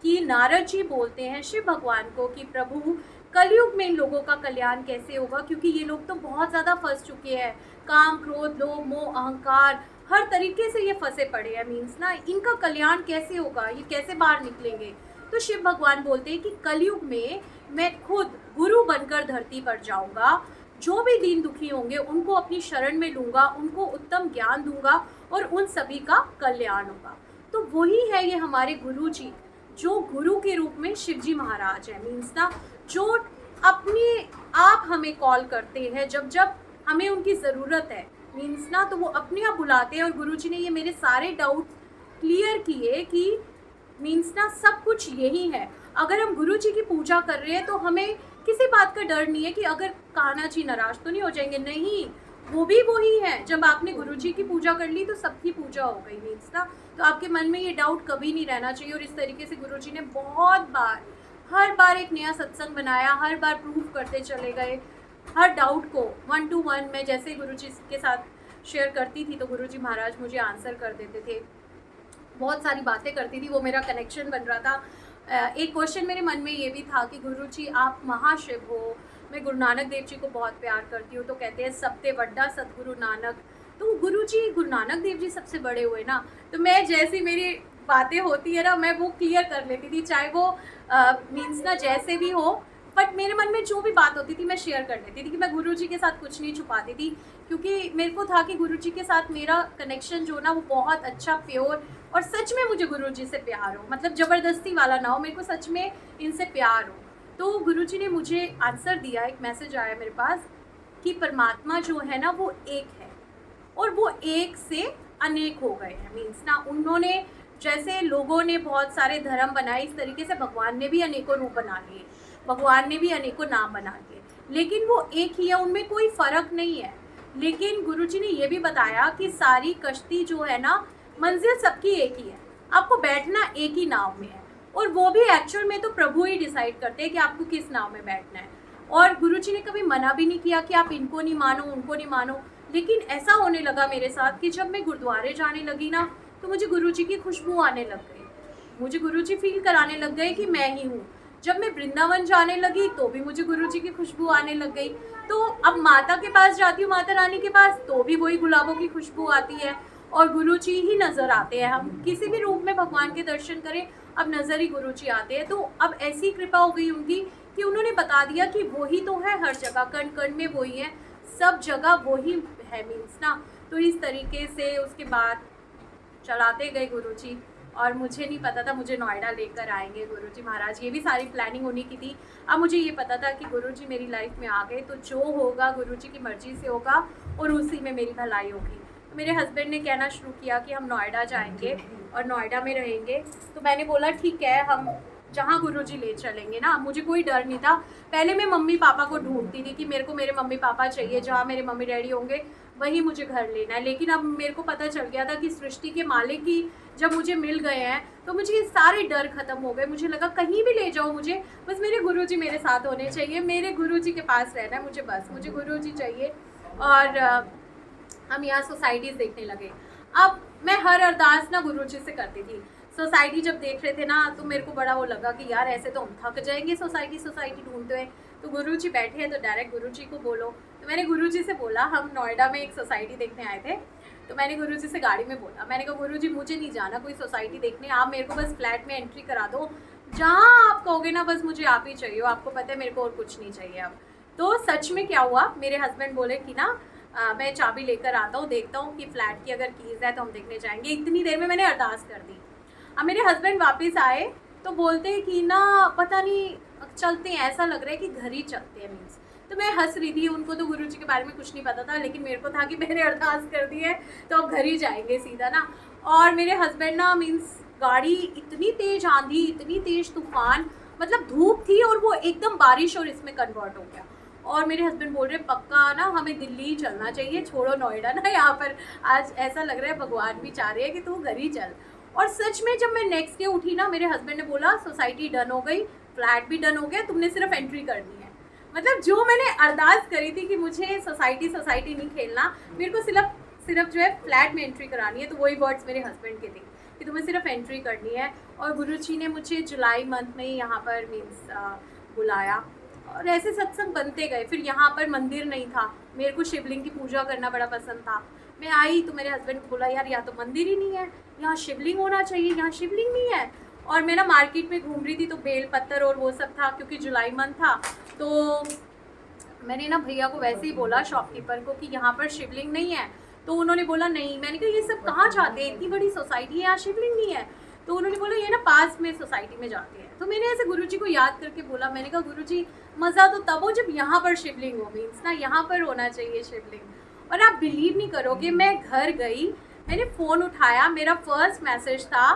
B: कि नारद जी बोलते हैं शिव भगवान को कि प्रभु कलयुग में इन लोगों का कल्याण कैसे होगा, क्योंकि ये लोग तो बहुत ज़्यादा फंस चुके हैं, काम क्रोध लोभ मोह अहंकार हर तरीके से ये फंसे पड़े हैं। मीन्स ना इनका कल्याण कैसे होगा, ये कैसे बाहर निकलेंगे। तो शिव भगवान बोलते हैं कि कलयुग में मैं खुद गुरु बनकर धरती पर जाऊंगा, जो भी दीन दुखी होंगे उनको अपनी शरण में लूँगा, उनको उत्तम ज्ञान दूंगा और उन सभी का कल्याण होगा। तो वही है ये हमारे गुरु जी, जो गुरु के रूप में शिव जी महाराज है। मीन्स ना जो अपने आप हमें कॉल करते हैं जब जब हमें उनकी ज़रूरत है, मीन्स ना तो वो अपने आप बुलाते हैं। और गुरु जी ने ये मेरे सारे डाउट क्लियर किए कि मीन्स ना सब कुछ यही है। अगर हम गुरु जी की पूजा कर रहे हैं तो हमें किसी बात का डर नहीं है कि अगर कान्हा जी नाराज तो नहीं हो जाएंगे। नहीं, वो भी वही है। जब आपने गुरु जी की पूजा कर ली तो सबकी पूजा हो गई, मीन्स ना। तो आपके मन में ये डाउट कभी नहीं रहना चाहिए। और इस तरीके से गुरु जी ने बहुत बार, हर बार एक नया सत्संग बनाया, हर बार प्रूव करते चले गए हर डाउट को। 1 to 1 मैं जैसे गुरु जी के साथ शेयर करती थी तो गुरु जी महाराज मुझे आंसर कर देते थे, बहुत सारी बातें करती थी, वो मेरा कनेक्शन बन रहा था। एक क्वेश्चन मेरे मन में ये भी था कि गुरु जी आप महाशिव हो, मैं गुरु नानक देव जी को बहुत प्यार करती हूँ, तो कहते हैं सबसे बड़ा सतगुरु नानक। तो गुरु जी, गुरु नानक देव जी सबसे बड़े हुए ना। तो मैं जैसी मेरी बातें होती है ना, मैं वो क्लियर कर लेती थी, चाहे वो मीन्स ना जैसे भी हो, बट मेरे मन में जो भी बात होती थी मैं शेयर कर लेती थी कि मैं गुरु जी के साथ कुछ नहीं छुपाती थी। क्योंकि मेरे को था कि गुरु जी के साथ मेरा कनेक्शन जो ना वो बहुत अच्छा, प्योर, और सच में मुझे गुरु जी से प्यार हो, मतलब ज़बरदस्ती वाला ना हो, मेरे को सच में इनसे प्यार हो। तो गुरु जी ने मुझे आंसर दिया, एक मैसेज आया मेरे पास कि परमात्मा जो है ना वो एक है और वो एक से अनेक हो गए हैं। मीन्स ना उन्होंने, जैसे लोगों ने बहुत सारे धर्म बनाए, इस तरीके से भगवान ने भी अनेकों रूप बना लिए, भगवान ने भी अनेकों नाम बना लिए, लेकिन वो एक ही है, उनमें कोई फ़र्क नहीं है। लेकिन गुरुजी ने ये भी बताया कि सारी कश्ती जो है ना, मंजिल सबकी एक ही है, आपको बैठना एक ही नाव में है, और वो भी एक्चुअल में तो प्रभु ही डिसाइड करते हैं कि आपको किस नाव में बैठना है। और गुरुजी ने कभी मना भी नहीं किया कि आप इनको नहीं मानो, उनको नहीं मानो। लेकिन ऐसा होने लगा मेरे साथ कि जब मैं गुरुद्वारे जाने लगी ना, तो मुझे गुरुजी की खुशबू आने लग गई, मुझे गुरुजी फील कराने लग गए कि मैं ही हूँ। जब मैं वृंदावन जाने लगी तो भी मुझे गुरुजी की खुशबू आने लग गई। तो अब माता के पास जाती हूँ, माता रानी के पास, तो भी वही गुलाबों की खुशबू आती है और गुरुजी ही नज़र आते हैं। हम किसी भी रूप में भगवान के दर्शन करें, अब नज़र ही गुरुजी आते हैं। तो अब ऐसी कृपा हो गई उनकी कि उन्होंने बता दिया कि वही तो है हर जगह, कण कण में वही है, सब जगह वही है, मीन्स ना। तो इस तरीके से उसके बाद चलाते गए गुरुजी, और मुझे नहीं पता था मुझे नोएडा लेकर आएंगे गुरुजी महाराज, ये भी सारी प्लानिंग उन्हीं की थी। अब मुझे ये पता था कि गुरुजी मेरी लाइफ में आ गए तो जो होगा गुरुजी की मर्जी से होगा और उसी में मेरी भलाई होगी। तो मेरे हस्बैंड ने कहना शुरू किया कि हम नोएडा जाएंगे और नोएडा में रहेंगे। तो मैंने बोला ठीक है, हम जहाँ गुरुजी ले चलेंगे ना। मुझे कोई डर नहीं था। पहले मैं मम्मी पापा को ढूंढती थी कि मेरे को मेरे मम्मी पापा चाहिए, जहाँ मेरे मम्मी डैडी होंगे वहीं मुझे घर लेना है। लेकिन अब मेरे को पता चल गया था कि सृष्टि के मालिक ही जब मुझे मिल गए हैं तो मुझे ये सारे डर खत्म हो गए। मुझे लगा कहीं भी ले जाओ मुझे, बस मेरे गुरुजी मेरे साथ होने चाहिए, मेरे गुरुजी के पास रहना है मुझे, बस मुझे गुरुजी चाहिए। और हम यहाँ सोसाइटीज़ देखने लगे। अब मैं हर अरदास ना गुरुजी से करती थी। सोसाइटी जब देख रहे थे ना तो मेरे को बड़ा वो लगा कि यार ऐसे तो हम थक जाएंगे सोसाइटी ढूंढते हुए। तो गुरुजी बैठे हैं तो डायरेक्ट गुरुजी को बोलो। तो मैंने गुरुजी से बोला, हम नोएडा में एक सोसाइटी देखने आए थे, तो मैंने गुरुजी से गाड़ी में बोला, मैंने कहा गुरुजी मुझे नहीं जाना कोई सोसाइटी देखने, आप मेरे को बस फ्लैट में एंट्री करा दो, जहाँ आप कहोगे ना बस मुझे आप ही चाहिए, आपको पता है मेरे को और कुछ नहीं चाहिए अब। तो सच में क्या हुआ, मेरे हस्बैंड बोले कि ना मैं चाबी लेकर आता हूँ, देखता हूँ कि फ्लैट की अगर कीज़ है तो हम देखने जाएंगे। इतनी देर में मैंने अरदास कर दी। अब मेरे हस्बैंड वापस आए तो बोलते हैं कि ना पता नहीं चलते हैं, ऐसा लग रहा है कि घर ही चलते हैं, मीन्स। तो मैं हंस रही थी, उनको तो गुरुजी के बारे में कुछ नहीं पता था, लेकिन मेरे को था कि मैंने अरदास कर दी है तो अब घर ही जाएंगे सीधा ना। और मेरे हस्बैंड ना, मीन्स गाड़ी इतनी तेज़ आंधी, इतनी तेज़ तूफान, मतलब धूप थी और वो एकदम बारिश और इसमें कन्वर्ट हो गया। और मेरे हस्बैंड बोल रहे पक्का ना हमें दिल्ली ही चलना चाहिए, छोड़ो नोएडा ना, यहाँ पर आज ऐसा लग रहा है भगवान भी चाह रहे हैं कि तू घर ही चल। और सच में जब मैं नेक्स्ट डे उठी ना, मेरे हस्बैंड ने बोला सोसाइटी डन हो गई, फ्लैट भी डन हो गया, तुमने सिर्फ एंट्री करनी है। मतलब जो मैंने अरदास करी थी कि मुझे सोसाइटी नहीं खेलना, मेरे को सिर्फ जो है फ्लैट में एंट्री करानी है, तो वही वर्ड्स मेरे हस्बैंड के थे कि तुम्हें सिर्फ एंट्री करनी है। और गुरुजी ने मुझे जुलाई मंथ में ही यहाँ पर मीन्स बुलाया और ऐसे सत्संग बनते गए। फिर यहाँ पर मंदिर नहीं था, मेरे को शिवलिंग की पूजा करना बड़ा पसंद था। मैं आई तो मेरे हस्बैंड को बोला यार यहाँ तो मंदिर ही नहीं है, यहाँ शिवलिंग होना चाहिए, यहाँ शिवलिंग नहीं है। और मैं ना मार्केट में घूम रही थी तो बेल पत्तर और वो सब था, क्योंकि जुलाई मंथ था। तो मैंने ना भैया को वैसे ही बोला, शॉपकीपर को, कि यहाँ पर शिवलिंग नहीं है। तो उन्होंने बोला नहीं। मैंने कहा ये सब कहाँ जाते हैं, इतनी बड़ी सोसाइटी है, यहाँ शिवलिंग नहीं है। तो उन्होंने बोला ये ना पास में सोसाइटी में जाते हैं। तो मैंने ऐसे गुरुजी को याद करके बोला, मैंने कहा गुरुजी मज़ा तो तब हो जब यहाँ पर शिवलिंग हो, मीन्स ना यहाँ पर होना चाहिए शिवलिंग। और आप बिलीव नहीं करोगे, मैं घर गई, मैंने फ़ोन उठाया, मेरा फर्स्ट मैसेज था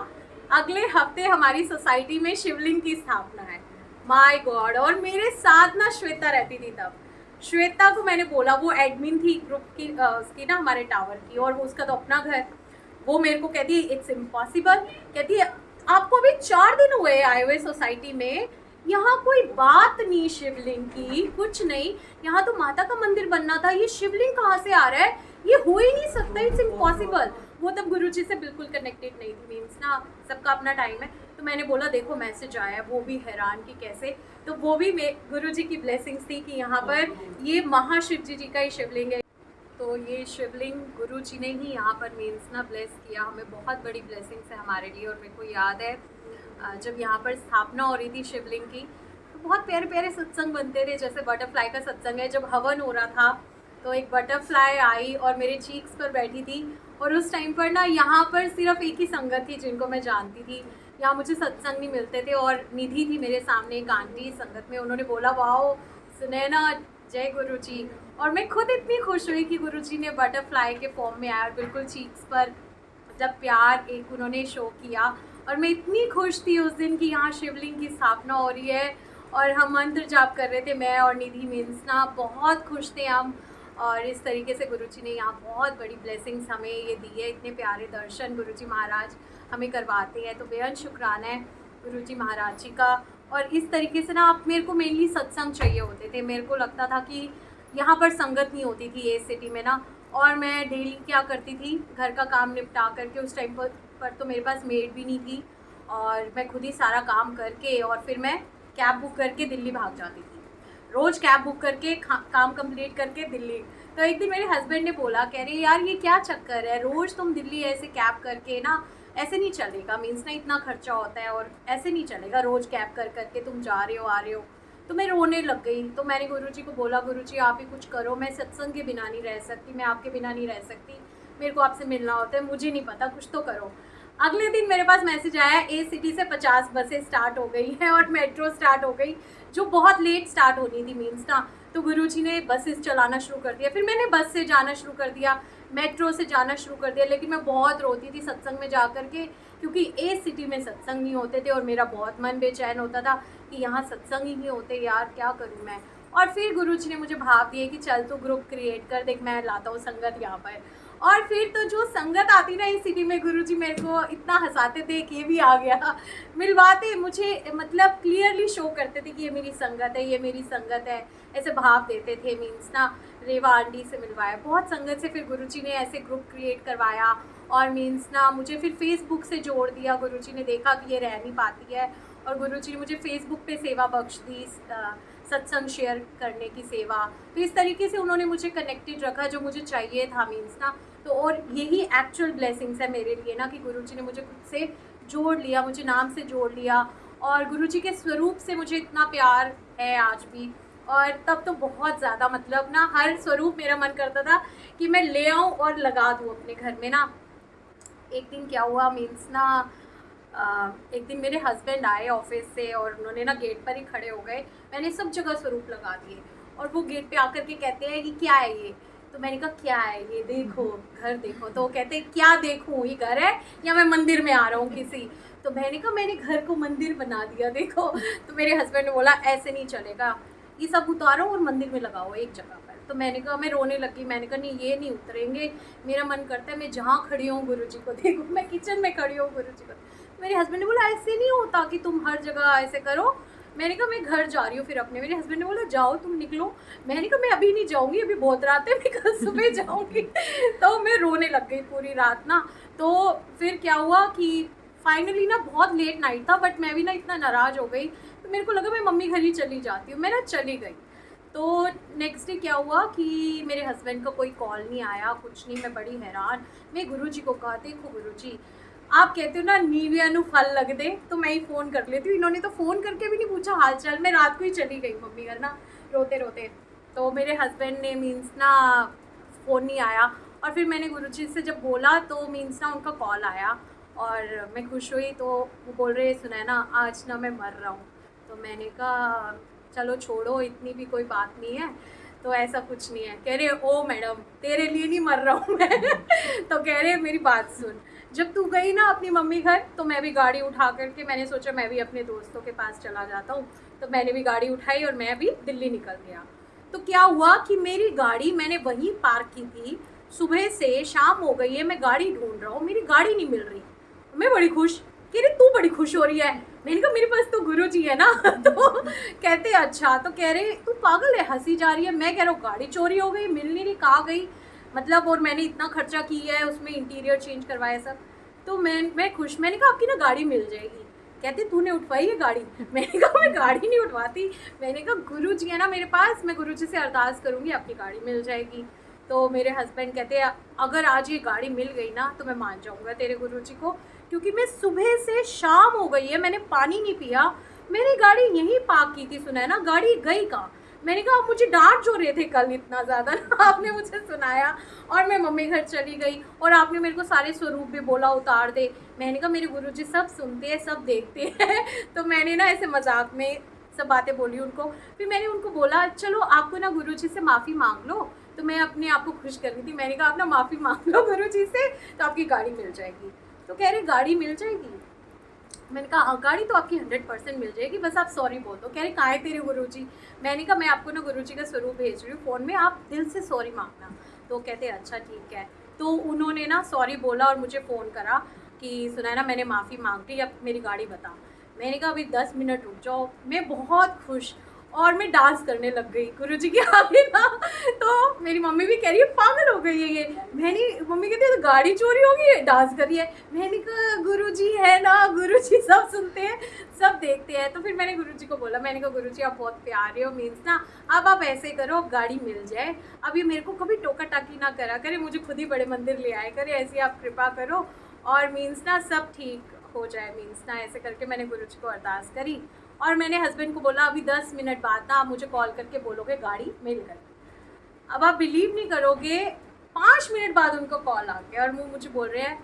B: अगले हफ्ते हमारी सोसाइटी में शिवलिंग की स्थापना है। My God. और मेरे साथ ना श्वेता रहती थी तब। श्वेता को मैंने बोला, वो एडमिन थी ग्रुप की उसकी ना, हमारे टावर की, और वो उसका तो अपना घर। वो मेरे को कहती है इट्स इम्पॉसिबल, कहती है आपको अभी 4 दिन हुए आए हुए सोसाइटी में, यहाँ कोई बात नहीं शिवलिंग की, कुछ नहीं, यहाँ तो माता का मंदिर बनना था, ये शिवलिंग कहाँ से आ रहा है, ये हो ही नहीं सकता, इट्स इम्पॉसिबल। वो तब गुरुजी से बिल्कुल कनेक्टेड नहीं थी, मीन्स ना सबका अपना टाइम है। तो मैंने बोला देखो मैसेज आया, वो भी हैरान कि कैसे। तो वो भी गुरुजी की ब्लेसिंग्स थी कि यहाँ पर ये महाशिव जी का ही शिवलिंग है। तो ये शिवलिंग गुरुजी ने ही यहाँ पर मीन्स ना ब्लेस किया हमें, बहुत बड़ी ब्लेसिंग्स है हमारे लिए। और मेरे को याद है जब यहाँ पर स्थापना हो रही थी शिवलिंग की, तो बहुत प्यारे प्यारे सत्संग बनते थे। जैसे बटरफ्लाई का सत्संग है, जब हवन हो रहा था तो एक बटरफ्लाई आई और मेरे चीक्स पर बैठी थी। और उस टाइम पर ना यहाँ पर सिर्फ एक ही संगत थी जिनको मैं जानती थी, यहाँ मुझे सत्संग नहीं मिलते थे। और निधि थी मेरे सामने, एक आंटी संगत में, उन्होंने बोला वाओ सुनैना जय गुरुजी। और मैं खुद इतनी खुश हुई कि गुरुजी ने बटरफ्लाई के फॉर्म में आया और बिल्कुल चीक्स पर जब प्यार एक उन्होंने शो किया। और मैं इतनी खुश थी उस दिन कि यहाँ शिवलिंग की स्थापना हो रही है और हम मंत्र जाप कर रहे थे, मैं और निधि मीन्स ना बहुत खुश थे हम। और इस तरीके से गुरुजी ने यहाँ बहुत बड़ी ब्लेसिंग्स हमें ये दी है, इतने प्यारे दर्शन गुरुजी महाराज हमें करवाते हैं। तो बेहद शुक्राना है गुरुजी महाराज जी का। और इस तरीके से ना आप, मेरे को मेनली सत्संग चाहिए होते थे। मेरे को लगता था कि यहाँ पर संगत नहीं होती थी ये सिटी में ना। और मैं डेली क्या करती थी, घर का काम निपटा करके, उस टाइम पर तो मेरे पास मेड भी नहीं थी, और मैं खुद ही सारा काम करके और फिर मैं कैब बुक करके दिल्ली भाग जाती थी। रोज़ कैब बुक करके काम कंप्लीट करके दिल्ली। तो एक दिन मेरे हस्बैंड ने बोला, कह रहे यार ये क्या चक्कर है, रोज़ तुम दिल्ली ऐसे कैब करके ना, ऐसे नहीं चलेगा, मीन्स ना इतना खर्चा होता है और ऐसे नहीं चलेगा, रोज़ कैब करके तुम जा रहे हो आ रहे हो। तो मैं रोने लग गई। तो मैंने गुरुजी को बोला, गुरुजी आप ही कुछ करो, मैं सत्संग के बिना नहीं रह सकती, मैं आपके बिना नहीं रह सकती, मेरे को आपसे मिलना होता है, मुझे नहीं पता, कुछ तो करो। अगले दिन मेरे पास मैसेज आया, ए सिटी से 50 बसें स्टार्ट हो गई हैं और मेट्रो स्टार्ट हो गई, जो बहुत लेट स्टार्ट होनी थी मीन्स ना। तो गुरुजी ने बसेस चलाना शुरू कर दिया। फिर मैंने बस से जाना शुरू कर दिया, मेट्रो से जाना शुरू कर दिया। लेकिन मैं बहुत रोती थी सत्संग में जा कर के, क्योंकि ए सिटी में सत्संग नहीं होते थे और मेरा बहुत मन बेचैन होता था कि यहाँ सत्संग ही नहीं होते, यार क्या करूँ मैं। और फिर गुरुजी ने मुझे भाव दिए कि चल तू ग्रुप क्रिएट कर, देख मैं लाता हूँ संगत यहाँ पर। और फिर तो जो संगत आती ना इस सिटी में, गुरुजी मेरे को इतना हंसाते थे कि ये भी आ गया, मिलवाते मुझे, मतलब क्लियरली शो करते थे कि ये मेरी संगत है, ये मेरी संगत है, ऐसे भाव देते थे मीन्स ना। रेवा आंटी से मिलवाया, बहुत संगत से फिर गुरुजी ने ऐसे ग्रुप क्रिएट करवाया। और मीन्स ना मुझे फिर फेसबुक से जोड़ दिया। गुरुजी ने देखा कि ये रह नहीं पाती है और गुरुजी ने मुझे फेसबुक पे सेवा बख्श दी, सत्संग शेयर करने की सेवा। तो इस तरीके से उन्होंने मुझे कनेक्टेड रखा, जो मुझे चाहिए था मीन्स ना। तो और यही एक्चुअल ब्लेसिंग्स है मेरे लिए ना, कि गुरुजी ने मुझे खुद से जोड़ लिया, मुझे नाम से जोड़ लिया, और गुरुजी के स्वरूप से मुझे इतना प्यार है आज भी। और तब तो बहुत ज़्यादा, मतलब ना हर स्वरूप मेरा मन करता था कि मैं ले आऊँ और लगा दूँ अपने घर में ना। एक दिन क्या हुआ मीन्स ना, एक दिन मेरे हस्बैंड आए ऑफिस से और उन्होंने ना गेट पर ही खड़े हो गए। मैंने सब जगह स्वरूप लगा दिए और वो गेट पे आकर के कहते हैं कि क्या है ये। तो मैंने कहा क्या है ये, देखो घर देखो। तो वो कहते हैं क्या देखूँ, ये घर है या मैं मंदिर में आ रहा हूँ किसी। तो मैंने कहा मैंने घर को मंदिर बना दिया देखो। तो मेरे हस्बैंड ने बोला ऐसे नहीं चलेगा, ये सब उतारो और मंदिर में लगाओ एक जगह पर। तो मैंने कहा, मैं रोने लगी, मैंने कहा नहीं ये नहीं उतरेंगे, मेरा मन करता है मैं जहाँ खड़ी हूँ गुरुजी को देखूँ, मैं किचन में खड़ी हूँ गुरुजी को। मेरे हस्बैंड ने बोला ऐसे नहीं होता कि तुम हर जगह ऐसे करो। मैंने कहा मैं घर जा रही हूँ फिर अपने। मेरे हस्बैंड ने बोला जाओ तुम निकलो। मैंने कहा मैं अभी नहीं जाऊँगी, अभी बहुत रात है, मैं कल सुबह जाऊँगी। तो मैं रोने लग गई पूरी रात ना। तो फिर क्या हुआ कि फाइनली ना बहुत लेट नाइट था, बट मैं भी ना इतना नाराज़ हो गई, तो मेरे को लगा मैं मम्मी घर ही चली जाती हूँ। मैं ना चली गई। तो नेक्स्ट डे क्या हुआ कि मेरे हस्बैंड का कोई कॉल नहीं आया, कुछ नहीं। मैं बड़ी हैरान। मैं गुरुजी को कहा, देखो गुरुजी आप कहते हो ना नीविया नु फल लग दे, तो मैं ही फ़ोन कर लेती हूँ। इन्होंने तो फ़ोन करके भी नहीं पूछा हाल चाल। मैं रात को ही चली गई मम्मी घर ना, रोते रोते। तो मेरे हस्बैंड ने मीन्स ना फ़ोन नहीं आया। और फिर मैंने गुरुजी से जब बोला तो मीन्स ना उनका कॉल आया और मैं खुश हुई। तो वो बोल रहे सुनैना आज ना मैं मर रहा हूँ। तो मैंने कहा चलो छोड़ो, इतनी भी कोई बात नहीं है, तो ऐसा कुछ नहीं है। कह रहे ओ मैडम तेरे लिए नहीं मर रहा हूँ मैं। तो कह रहे मेरी बात सुन, जब तू गई ना अपनी मम्मी घर तो मैं भी गाड़ी उठा करके मैंने सोचा मैं भी अपने दोस्तों के पास चला जाता हूँ, तो मैंने भी गाड़ी उठाई और मैं भी दिल्ली निकल गया। तो क्या हुआ कि मेरी गाड़ी मैंने वहीं पार्क की थी, सुबह से शाम हो गई है, मैं गाड़ी ढूंढ रहा हूँ, मेरी गाड़ी नहीं मिल रही। मैं बड़ी खुश, कह रही तू बड़ी खुश हो रही है? मैंने कहा मेरे पास तो गुरुजी है ना। तो कहते अच्छा, तो कह रहे तू पागल है, हंसी जा रही है। मैं कह रहा हूँ गाड़ी चोरी हो गई, मिल नहीं रही, कहाँ गई मतलब, और मैंने इतना खर्चा किया है उसमें, इंटीरियर चेंज करवाया सब। तो मैं खुश, मैंने कहा आपकी ना गाड़ी मिल जाएगी। कहते तूने उठवाई है गाड़ी? मैंने कहा मैं गाड़ी नहीं उठवाती, मैंने कहा गुरुजी है ना मेरे पास, मैं गुरुजी से अरदास करूँगी आपकी गाड़ी मिल जाएगी। तो मेरे हस्बैंड कहते हैं अगर आज ये गाड़ी मिल गई ना तो मैं मान जाऊँगा तेरे गुरुजी को, क्योंकि मैं सुबह से शाम हो गई है, मैंने पानी नहीं पिया, मैंने गाड़ी यहीं पार्क की थी, सुना है ना, गाड़ी गई कहाँ? मैंने कहा आप मुझे डांट जो रहे थे कल इतना ज़्यादा ना, आपने मुझे सुनाया और मैं मम्मी घर चली गई और आपने मेरे को सारे स्वरूप भी बोला उतार दे। मैंने कहा मेरे गुरुजी सब सुनते हैं, सब देखते हैं। तो मैंने ना ऐसे मजाक में सब बातें बोली उनको। फिर मैंने उनको बोला चलो आपको ना गुरुजी से माफ़ी मांग लो, तो मैं अपने आप को खुश कर रही थी। मैंने कहा आप ना माफ़ी मांग लो गुरुजी से तो आपकी गाड़ी मिल जाएगी। तो कह रहे गाड़ी मिल जाएगी? मैंने कहा हाँ गाड़ी तो आपकी 100% मिल जाएगी, बस आप सॉरी बोल दो। कह रहे कहाँ है तेरे गुरुजी? मैंने कहा मैं आपको ना गुरुजी का स्वरूप भेज रही हूँ फ़ोन में, आप दिल से सॉरी मांगना। तो कहते अच्छा ठीक है। तो उन्होंने ना सॉरी बोला और मुझे फ़ोन करा कि सुना है ना मैंने माफ़ी मांग ली, अब मेरी गाड़ी बता। मैंने कहा अभी 10 मिनट रुक जाओ। मैं बहुत खुश और मैं डांस करने लग गई गुरुजी के आगे ना। तो मेरी मम्मी भी कह रही है पागल हो गई है ये। मैंने मम्मी कहती है तो गाड़ी चोरी हो गई है, डांस कर रही है। मैंने कहा गुरुजी है ना, गुरुजी सब सुनते हैं, सब देखते हैं। तो फिर मैंने गुरुजी को बोला, मैंने कहा गुरुजी आप बहुत प्यारे हो, मीन्स ना अब आप ऐसे करो गाड़ी मिल जाए, अब ये मेरे को कभी टोका टाकी ना करा करे, मुझे खुद ही बड़े मंदिर ले आए करे, ऐसी आप कृपा करो और मीन्स ना सब ठीक हो जाए। मीन्स ना ऐसे करके मैंने गुरुजी को अरदास करी और मैंने हस्बैंड को बोला अभी 10 मिनट बाद ना आप मुझे कॉल करके बोलोगे गाड़ी मिल गई। अब आप बिलीव नहीं करोगे 5 मिनट बाद उनको कॉल आ गया और वो मुझे बोल रहे हैं,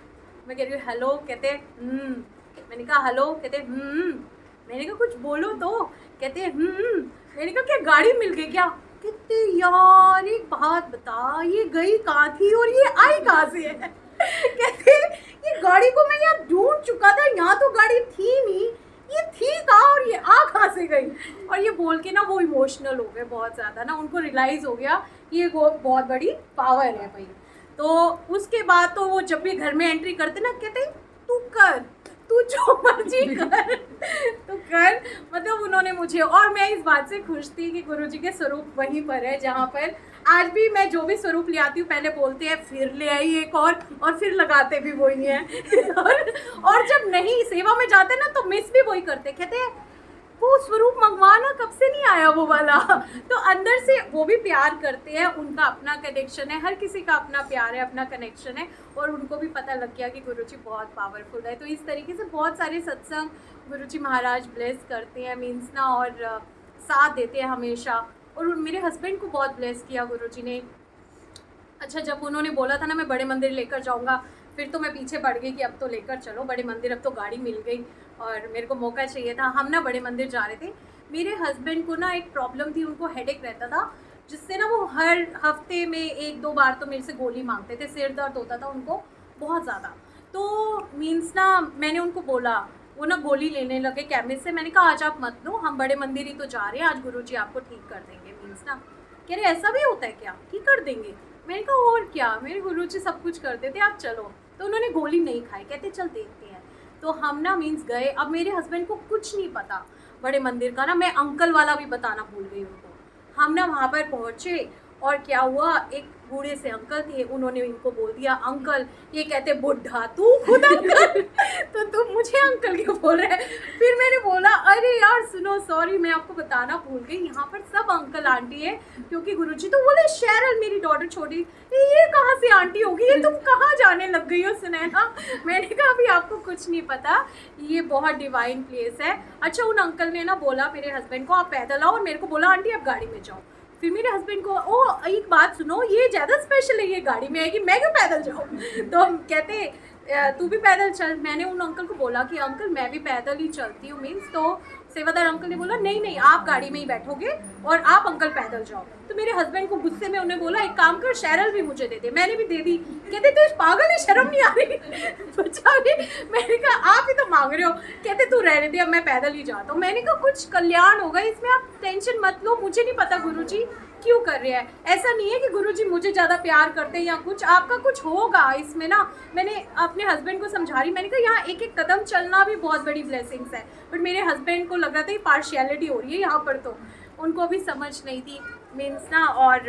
B: मैं कह रही हूँ हेलो, कहते मैंने कहा हेलो, कहते मैंने कहा कुछ बोलो तो, कहते मैंने कहा क्या गाड़ी मिल गई क्या? कहते यार एक बात बता, ये गई कहाँ थी और ये आई कहाँ से है? कहते ये गाड़ी को मैं यहाँ ढूंढ चुका था, यहाँ तो गाड़ी थी नहीं, ये थी कहाँ और ये आ कहाँ से गई? और ये बोल के ना वो इमोशनल हो गए बहुत ज़्यादा ना, उनको रियलाइज़ हो गया ये बहुत बड़ी पावर है भाई। तो उसके बाद तो वो जब भी घर में एंट्री करते ना कहते तू कर, तू जो मर्जी कर, तू कर। मतलब उन्होंने मुझे, और मैं इस बात से खुश थी कि गुरुजी के स्वरूप वहीं पर है जहाँ पर आज भी मैं जो भी स्वरूप ले आती हूँ पहले बोलते हैं फिर ले आई एक और फिर लगाते भी वही हैं। और जब नहीं सेवा में जाते ना तो मिस भी वही करते, कहते हैं वो स्वरूप मंगवाना कब से नहीं आया वो वाला। तो अंदर से वो भी प्यार करते हैं, उनका अपना कनेक्शन है, हर किसी का अपना प्यार है, अपना कनेक्शन है, और उनको भी पता लग गया कि गुरुजी बहुत पावरफुल है। तो इस तरीके से बहुत सारे सत्संग गुरुजी महाराज ब्लेस करते हैं मीन्स ना, और साथ देते हैं हमेशा। और मेरे हस्बैंड को बहुत ब्लेस किया गुरुजी ने। अच्छा जब उन्होंने बोला था ना मैं बड़े मंदिर लेकर जाऊंगा, फिर तो मैं पीछे पड़ गई कि अब तो लेकर चलो बड़े मंदिर, अब तो गाड़ी मिल गई और मेरे को मौका चाहिए था। हम ना बड़े मंदिर जा रहे थे, मेरे हस्बैंड को ना एक प्रॉब्लम थी, उनको हेडेक रहता था जिससे ना वो हर हफ्ते में 1-2 बार तो मेरे से गोली मांगते थे, सिर दर्द होता था उनको बहुत ज़्यादा। तो मीन्स ना मैंने उनको बोला, वो ना गोली लेने लगे केमिस्ट से। मैंने कहा आज आप मत लो, हम बड़े मंदिर ही तो जा रहे हैं, आज गुरुजी आपको ठीक कर देंगे। मीन्स ना कह रहे ऐसा भी होता है क्या, ठीक कर देंगे? मैंने कहा और क्या, मेरे गुरुजी सब कुछ करते थे, आप चलो। तो उन्होंने गोली नहीं खाई, कहते चल देखते हैं। तो हम ना मीन्स गए। अब मेरे हस्बैंड को कुछ नहीं पता बड़े मंदिर का ना, मैं अंकल वाला भी बताना भूल गई उनको। हम ना वहाँ पर पहुँचे और क्या हुआ, एक बूढ़े से अंकल थे, उन्होंने इनको बोल दिया अंकल, ये कहते बुढ़ा तू खुद अंकल। तो तुम मुझे अंकल क्यों बोल रहे हैं? फिर मैंने बोला अरे यार सुनो सॉरी मैं आपको बताना भूल गई, यहाँ पर सब अंकल आंटी है क्योंकि गुरुजी। तो बोले शेरल मेरी डॉटर छोटी, ये कहाँ से आंटी होगी, ये तुम कहाँ जाने लग गई हो सुनैना? मैंने कहा अभी आपको कुछ नहीं पता, ये बहुत डिवाइन प्लेस है। अच्छा उन अंकल ने ना बोला मेरे हस्बैंड को आप पैदल आओ, और मेरे को बोला आंटी आप गाड़ी में जाओ। फिर मेरे हस्बैंड को ओ एक बात सुनो, ये ज़्यादा स्पेशल है, ये गाड़ी में आएगी, मैं क्यों पैदल जाऊँ? तो हम कहते तू भी पैदल चल। मैंने उन अंकल को बोला कि अंकल मैं भी पैदल ही चलती हूँ मीन्स, तो सेवादार अंकल ने बोला नहीं नहीं आप गाड़ी में ही बैठोगे और आप अंकल पैदल जाओ। तो मेरे हस्बैंड को गुस्से में उन्हें बोला एक काम कर शेरल भी मुझे दे दे, मैंने भी दे दी। कहते तू पागल है, शर्म नहीं आ रही? बच्चा भी, मैंने कहा आप ही तो मांग रहे हो। कहते तू रहने दे, अब मैं पैदल ही जाता हूँ। मैंने कहा कुछ कल्याण होगा इसमें, आप टेंशन मत लो, मुझे नहीं पता गुरुजी क्यों कर रहे हैं। ऐसा नहीं है कि गुरुजी मुझे ज़्यादा प्यार करते हैं या कुछ, आपका कुछ होगा इसमें ना। मैंने अपने हस्बैंड को समझा रही, मैंने कहा यहाँ एक एक कदम चलना भी बहुत बड़ी ब्लेसिंग्स है। बट मेरे हस्बैंड को लग रहा था ये पार्शियलिटी हो रही है यहाँ पर, तो उनको भी समझ नहीं थी मीन्स ना। और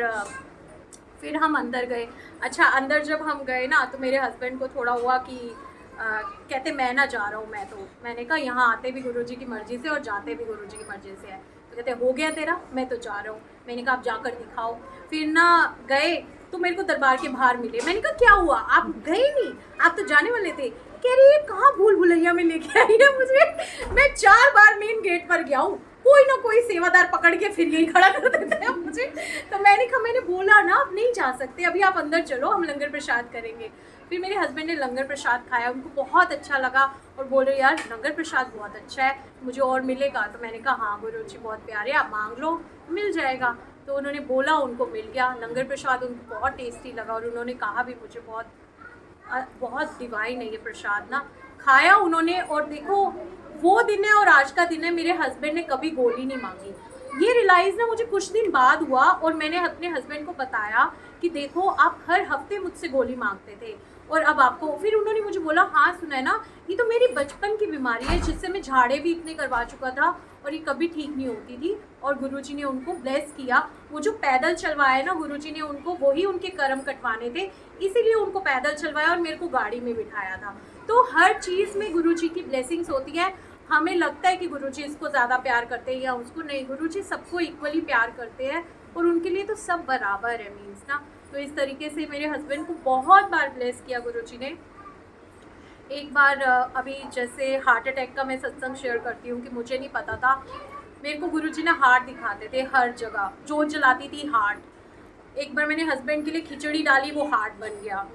B: फिर हम अंदर गए। अच्छा अंदर जब हम गए ना तो मेरे हस्बैंड को थोड़ा हुआ कि कहते मैं ना जा रहा हूँ मैं। तो मैंने कहा यहाँ आते भी गुरुजी की मर्ज़ी से और जाते भी गुरुजी की मर्ज़ी से है। तो कहते हो गया तेरा, मैं तो जा रहा हूँ। मैंने कहा आप जाकर दिखाओ। फिर ना गए तो मेरे को दरबार के बाहर मिले। मैंने कहा क्या हुआ, आप गए नहीं, आप तो जाने वाले थे। कह रही है कहाँ भूल भुलैया में लेके आई है मुझे, मैं 4 बार मेन गेट पर गया हूँ, कोई ना कोई सेवादार पकड़ के फिर यही खड़ा कर देता है मुझे। तो मैंने कहा मैंने बोला ना आप नहीं जा सकते, अभी आप अंदर चलो हम लंगर प्रसाद करेंगे। फिर मेरे हस्बैंड ने लंगर प्रसाद खाया, उनको बहुत अच्छा लगा और बोल रहे यार लंगर प्रसाद बहुत अच्छा है, मुझे और मिलेगा? तो मैंने कहा हाँ गुरुजी बहुत प्यारे, आप मांग लो मिल जाएगा। तो उन्होंने बोला, उनको मिल गया लंगर प्रसाद, उनको बहुत टेस्टी लगा और उन्होंने कहा भी मुझे बहुत डिवाइन है ये प्रसाद ना। खाया उन्होंने और देखो वो दिन है और आज का दिन है, मेरे हस्बैंड ने कभी गोली नहीं मांगी। ये रियलाइज़ ना मुझे कुछ दिन बाद हुआ और मैंने अपने हस्बैंड को बताया कि देखो आप हर हफ्ते मुझसे गोली मांगते थे और अब आपको। फिर उन्होंने मुझे बोला हाँ सुना है ना, ये तो मेरी बचपन की बीमारी है जिससे मैं झाड़े भी इतने करवा चुका था और ये कभी ठीक नहीं होती थी और गुरुजी ने उनको ब्लेस किया। वो जो पैदल चलवाया ना गुरुजी ने उनको, वही उनके कर्म कटवाने थे, इसीलिए उनको पैदल चलवाया और मेरे को गाड़ी में बिठाया था। तो हर चीज़ में गुरुजी की ब्लेसिंग्स होती है। हमें लगता है कि गुरुजी इसको ज़्यादा प्यार करते हैं या उसको नहीं, गुरुजी सबको इक्वली प्यार करते हैं और उनके लिए तो सब बराबर है मीन्स ना। तो इस तरीके से मेरे हस्बैंड को बहुत बार ब्लेस किया गुरुजी ने। एक बार अभी जैसे हार्ट अटैक का मैं सत्संग शेयर करती हूँ कि मुझे नहीं पता था, मेरे को गुरुजी ने हार्ट दिखाते थे हर जगह, जोत जलाती थी हार्ट। एक बार मैंने हस्बैंड के लिए खिचड़ी डाली, वो हार्ट बन गया।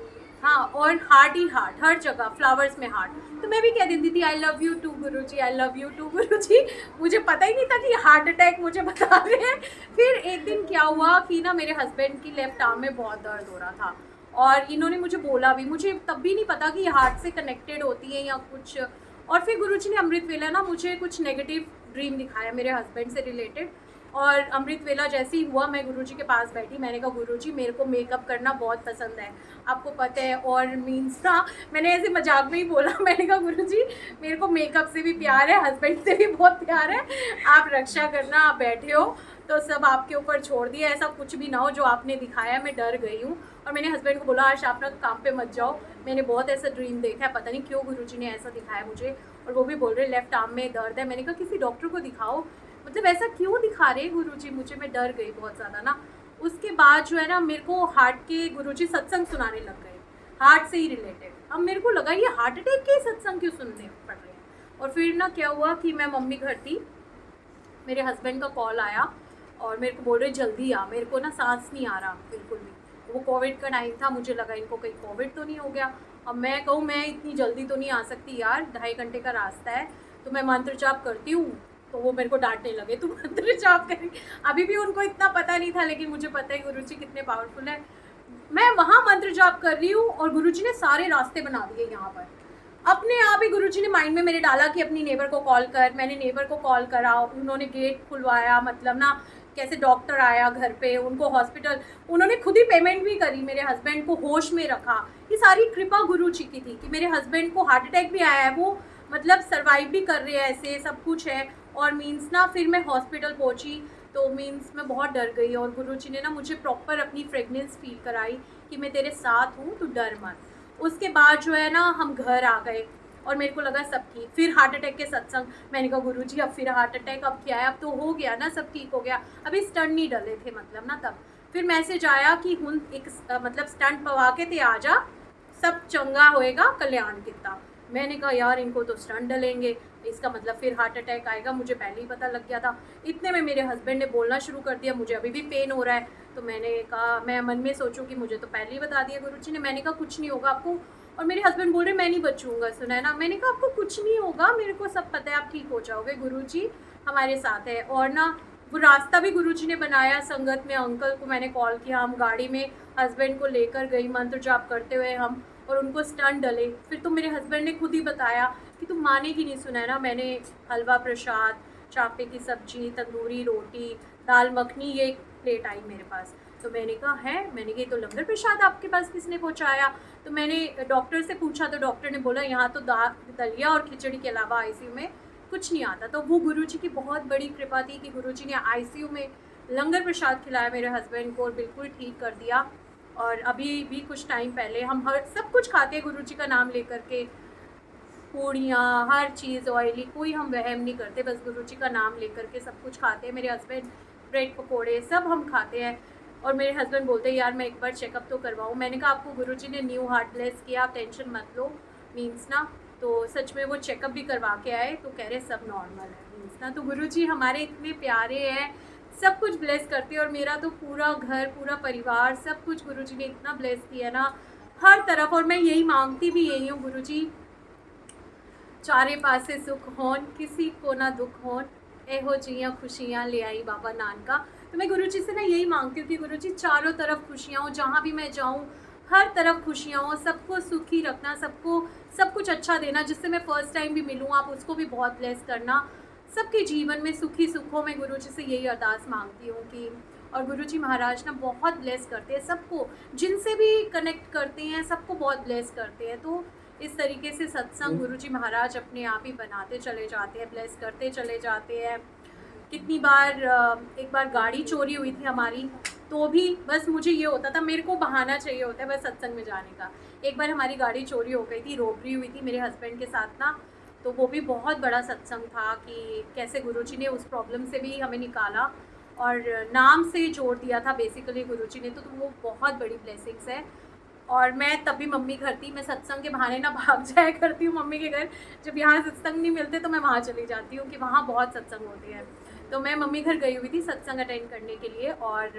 B: हाँ, और हार्ट ही हार्ट, हर जगह फ्लावर्स में हार्ट। तो मैं भी कह देती थी I love you too Guruji, I love you too Guruji. मुझे पता ही नहीं था कि हार्ट अटैक मुझे बता रहे हैं। फिर एक दिन क्या हुआ कि ना मेरे हस्बैंड की लेफ्ट आर्म में बहुत दर्द हो रहा था और इन्होंने मुझे बोला भी, मुझे तब भी नहीं पता कि ये हार्ट से कनेक्टेड होती है या कुछ। और फिर गुरुजी ने अमृत वेला ना मुझे कुछ नेगेटिव ड्रीम दिखाया मेरे हस्बैंड से रिलेटेड। और अमृत वेला जैसे ही हुआ मैं गुरुजी के पास बैठी, मैंने कहा गुरुजी मेरे को मेकअप करना बहुत पसंद है, आपको पता है। और मीन्स ना मैंने ऐसे मजाक में ही बोला, मैंने कहा गुरुजी मेरे को मेकअप से भी प्यार है, हस्बैंड से भी बहुत प्यार है, आप रक्षा करना, आप बैठे हो तो सब आपके ऊपर छोड़ दिया, ऐसा कुछ भी ना हो जो आपने दिखाया, मैं डर गई हूँ। और मैंने हस्बैंड को बोला आज आप ना काम पे मत जाओ, मैंने बहुत ऐसा ड्रीम देखा है, पता नहीं क्यों गुरुजी ने ऐसा दिखाया मुझे। और वो भी बोल रहे लेफ्ट आर्म में दर्द है। मैंने कहा किसी डॉक्टर को दिखाओ, मतलब ऐसा क्यों दिखा रहे गुरुजी मुझे, मैं डर गई बहुत ज़्यादा ना। उसके बाद जो है ना मेरे को हार्ट के गुरुजी सत्संग सुनाने लग गए, हार्ट से ही रिलेटेड। अब मेरे को लगा ये हार्ट अटैक के सत्संग क्यों सुनने पड़ रहे हैं। और फिर ना क्या हुआ कि मैं मम्मी घर थी, मेरे हस्बैंड का कॉल आया और मेरे को बोल रहे जल्दी आ, मेरे को ना सांस नहीं आ रहा बिल्कुल भी। वो कोविड का टाइम था, मुझे लगा इनको कहीं कोविड तो नहीं हो गया। अब मैं कहूँ मैं इतनी जल्दी तो नहीं आ सकती यार, 2.5 घंटे का रास्ता है। तो मैं मंत्र जाप करती हूँ, तो वो मेरे को डांटने लगे तू मंत्र जाप करी। अभी भी उनको इतना पता नहीं था, लेकिन मुझे पता है गुरुजी कितने पावरफुल है। मैं वहाँ मंत्र जाप कर रही हूँ और गुरुजी ने सारे रास्ते बना दिए यहाँ पर। अपने आप ही गुरुजी ने माइंड में मेरे डाला कि अपनी नेबर को कॉल कर। मैंने नेबर को कॉल करा, उन्होंने गेट खुलवाया, मतलब ना कैसे डॉक्टर आया घर पे, उनको हॉस्पिटल, उन्होंने खुद ही पेमेंट भी करी, मेरे हस्बैंड को होश में रखा। ये सारी कृपा गुरुजी की थी कि मेरे हस्बैंड को हार्ट अटैक भी आया है, वो मतलब सर्वाइव भी कर रहे हैं, ऐसे सब कुछ है। और मीन्स ना फिर मैं हॉस्पिटल पहुंची तो मीन्स मैं बहुत डर गई और गुरुजी ने ना मुझे प्रॉपर अपनी फ्रेगनेंस फील कराई कि मैं तेरे साथ हूँ, तू डर मत। उसके बाद जो है ना हम घर आ गए और मेरे को लगा सब ठीक। फिर हार्ट अटैक के सत्संग, मैंने कहा गुरुजी अब फिर हार्ट अटैक, अब क्या है, अब तो हो गया ना, सब ठीक हो गया, अभी स्टंट नहीं डले थे मतलब ना तब। फिर मैसेज आया कि हुन एक मतलब स्टंट पवा के ते आ जा, सब चंगा होएगा, कल्याण कितना। मैंने कहा यार इनको तो स्टंट डलेंगे, इसका मतलब फिर हार्ट अटैक आएगा, मुझे पहले ही पता लग गया था। इतने में मेरे हस्बैंड ने बोलना शुरू कर दिया, मुझे अभी भी पेन हो रहा है। तो मैंने कहा, मैं मन में सोचूं कि मुझे तो पहले ही बता दिया गुरुजी ने। मैंने कहा कुछ नहीं होगा आपको। और मेरे हस्बैंड बोल रहे मैं नहीं बचूंगा, सुना है ना। मैंने कहा आपको कुछ नहीं होगा, मेरे को सब पता है, आप ठीक हो जाओगे गुरुजी, हमारे साथ है। और ना वो रास्ता भी गुरुजी ने बनाया संगत में। अंकल को मैंने कॉल किया, हम गाड़ी में हस्बैंड को लेकर गई मंत्र जाप करते हुए हम, और उनको स्टंट डले। फिर तो मेरे हस्बैंड ने खुद ही बताया कि तुम मानेगी नहीं, सुना है ना मैंने हलवा प्रसाद, चापे की सब्जी, तंदूरी रोटी, दाल मखनी, ये एक प्लेट आई मेरे पास। तो मैंने कहा है, मैंने कहा तो लंगर प्रसाद आपके पास किसने पहुंचाया? तो मैंने डॉक्टर से पूछा तो डॉक्टर ने बोला यहाँ तो दलिया और खिचड़ी के अलावा आईसीयू में कुछ नहीं आता। तो वो गुरुजी की बहुत बड़ी कृपा थी कि गुरुजी ने आईसीयू में लंगर प्रसाद खिलाया मेरे हस्बैंड को और बिल्कुल ठीक कर दिया। और अभी भी कुछ टाइम पहले हम हर सब कुछ खाते हैं गुरुजी का नाम लेकर के, पूड़ियाँ, हर चीज़ ऑयली, कोई हम वहम नहीं करते, बस गुरुजी का नाम लेकर के सब कुछ खाते हैं। मेरे हस्बैंड ब्रेड पकोड़े सब हम खाते हैं। और मेरे हस्बैंड बोलते हैं यार मैं एक बार चेकअप तो करवाऊँ। मैंने कहा आपको गुरुजी ने न्यू हार्ट ब्लेस किया, आप टेंशन मत लो मीन्स ना। तो सच में वो चेकअप भी करवा के आए तो कह रहे सब नॉर्मल है मीन्स ना। तो गुरुजी हमारे इतने प्यारे हैं, सब कुछ ब्लेस करते हैं। और मेरा तो पूरा घर, पूरा परिवार, सब कुछ गुरुजी ने इतना ब्लेस किया ना हर तरफ। और मैं यही मांगती भी यही हूँ, गुरुजी चारे पासे सुख होन, किसी को ना दुख होन, एहो जियाँ खुशियाँ ले आई बाबा नानका। तो मैं गुरुजी से ना यही मांगती हूँ कि गुरुजी चारों तरफ खुशियाँ हो, जहाँ भी मैं जाऊँ हर तरफ खुशियाँ हो, सबको सुखी रखना, सबको सब कुछ अच्छा देना। जिससे मैं फ़र्स्ट टाइम भी मिलूँ आप उसको भी बहुत ब्लेस करना, सबके जीवन में सुखी सुख हो। मैं गुरुजी से यही अरदास मांगती हूँ कि, और गुरुजी महाराज ना बहुत ब्लेस करते हैं सबको, जिनसे भी कनेक्ट करते हैं सबको बहुत ब्लेस करते हैं। तो इस तरीके से सत्संग गुरुजी महाराज अपने आप ही बनाते चले जाते हैं, ब्लेस करते चले जाते हैं। कितनी बार एक बार गाड़ी चोरी हुई थी हमारी, तो भी बस मुझे ये होता था, मेरे को बहाना चाहिए होता है बस सत्संग में जाने का। एक बार हमारी गाड़ी चोरी हो गई थी, रोबरी हुई थी मेरे हस्बैंड के साथ ना, तो वो भी बहुत बड़ा सत्संग था कि कैसे गुरुजी ने उस प्रॉब्लम से भी हमें निकाला और नाम से जोड़ दिया था बेसिकली गुरुजी ने। तो वो बहुत बड़ी ब्लेसिंग्स है। और मैं तब भी मम्मी घर थी, मैं सत्संग के बहाने ना भाग जाया करती हूँ मम्मी के घर। जब यहाँ सत्संग नहीं मिलते तो मैं वहाँ चली जाती हूँ कि वहाँ बहुत सत्संग होते हैं। तो मैं मम्मी घर गई हुई थी सत्संग अटेंड करने के लिए, और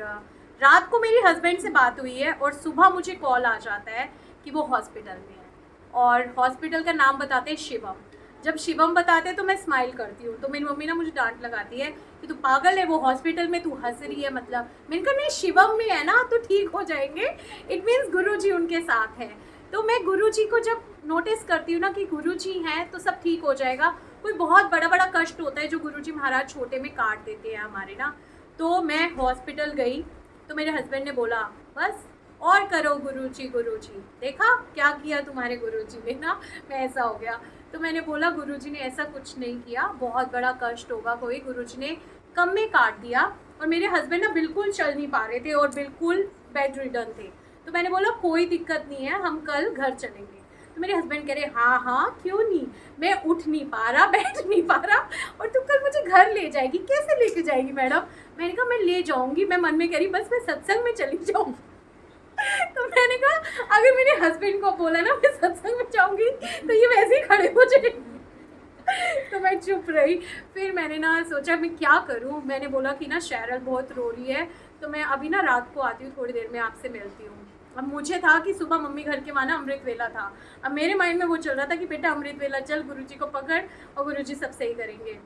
B: रात को मेरी हस्बैंड से बात हुई है और सुबह मुझे कॉल आ जाता है कि वो हॉस्पिटल में है। और हॉस्पिटल का नाम बताते हैं शिवम। जब शिवम बताते हैं तो मैं स्माइल करती हूँ, तो मेरी मम्मी ना मुझे डांट लगाती है कि तू पागल है, वो हॉस्पिटल में तू हंस रही है मतलब। मैंने कहा नहीं, शिवम में है ना तो ठीक हो जाएंगे, इट मीन्स गुरुजी उनके साथ है। तो मैं गुरुजी को जब नोटिस करती हूँ ना कि गुरुजी हैं तो सब ठीक हो जाएगा। कोई बहुत बड़ा बड़ा कष्ट होता है जो गुरुजी महाराज छोटे में काट देते हैं हमारे ना। तो मैं हॉस्पिटल गई तो मेरे हस्बैंड ने बोला बस और करो गुरुजी गुरुजी, देखा क्या किया तुम्हारे गुरुजी ने ना। मैं ऐसा हो गया। तो मैंने बोला गुरुजी ने ऐसा कुछ नहीं किया, बहुत बड़ा कष्ट होगा कोई, गुरुजी ने कम में काट दिया। और मेरे हस्बैंड ना बिल्कुल चल नहीं पा रहे थे और बिल्कुल बेड रिडन थे। तो मैंने बोला कोई दिक्कत नहीं है, हम कल घर चलेंगे। तो मेरे हस्बैंड कह रहे हाँ हाँ क्यों नहीं, मैं उठ नहीं पा रहा, बैठ नहीं पा रहा, और तुम कल मुझे घर ले जाएगी, कैसे लेके जाएगी मैडम? मैंने कहा मैं ले जाऊंगी। मैं मन में कह रही बस मैं सत्संग में चली जाऊँ। तो मैंने कहा अगर मेरे हस्बैंड को बोला ना मैं सत्संग में जाऊंगी तो ये वैसे ही खड़े हो जाएंगे। तो मैं चुप रही। फिर मैंने ना सोचा मैं क्या करूं। मैंने बोला कि ना शैरल बहुत रो रही है, तो मैं अभी ना रात को आती हूँ, थोड़ी देर में आपसे मिलती हूँ। अब मुझे था कि सुबह मम्मी घर के वहाँ ना अमृत वेला था। अब मेरे माइंड में वो चल रहा था कि बेटा अमृत वेला चल, गुरुजी को पकड़ और गुरुजी सब सही करेंगे।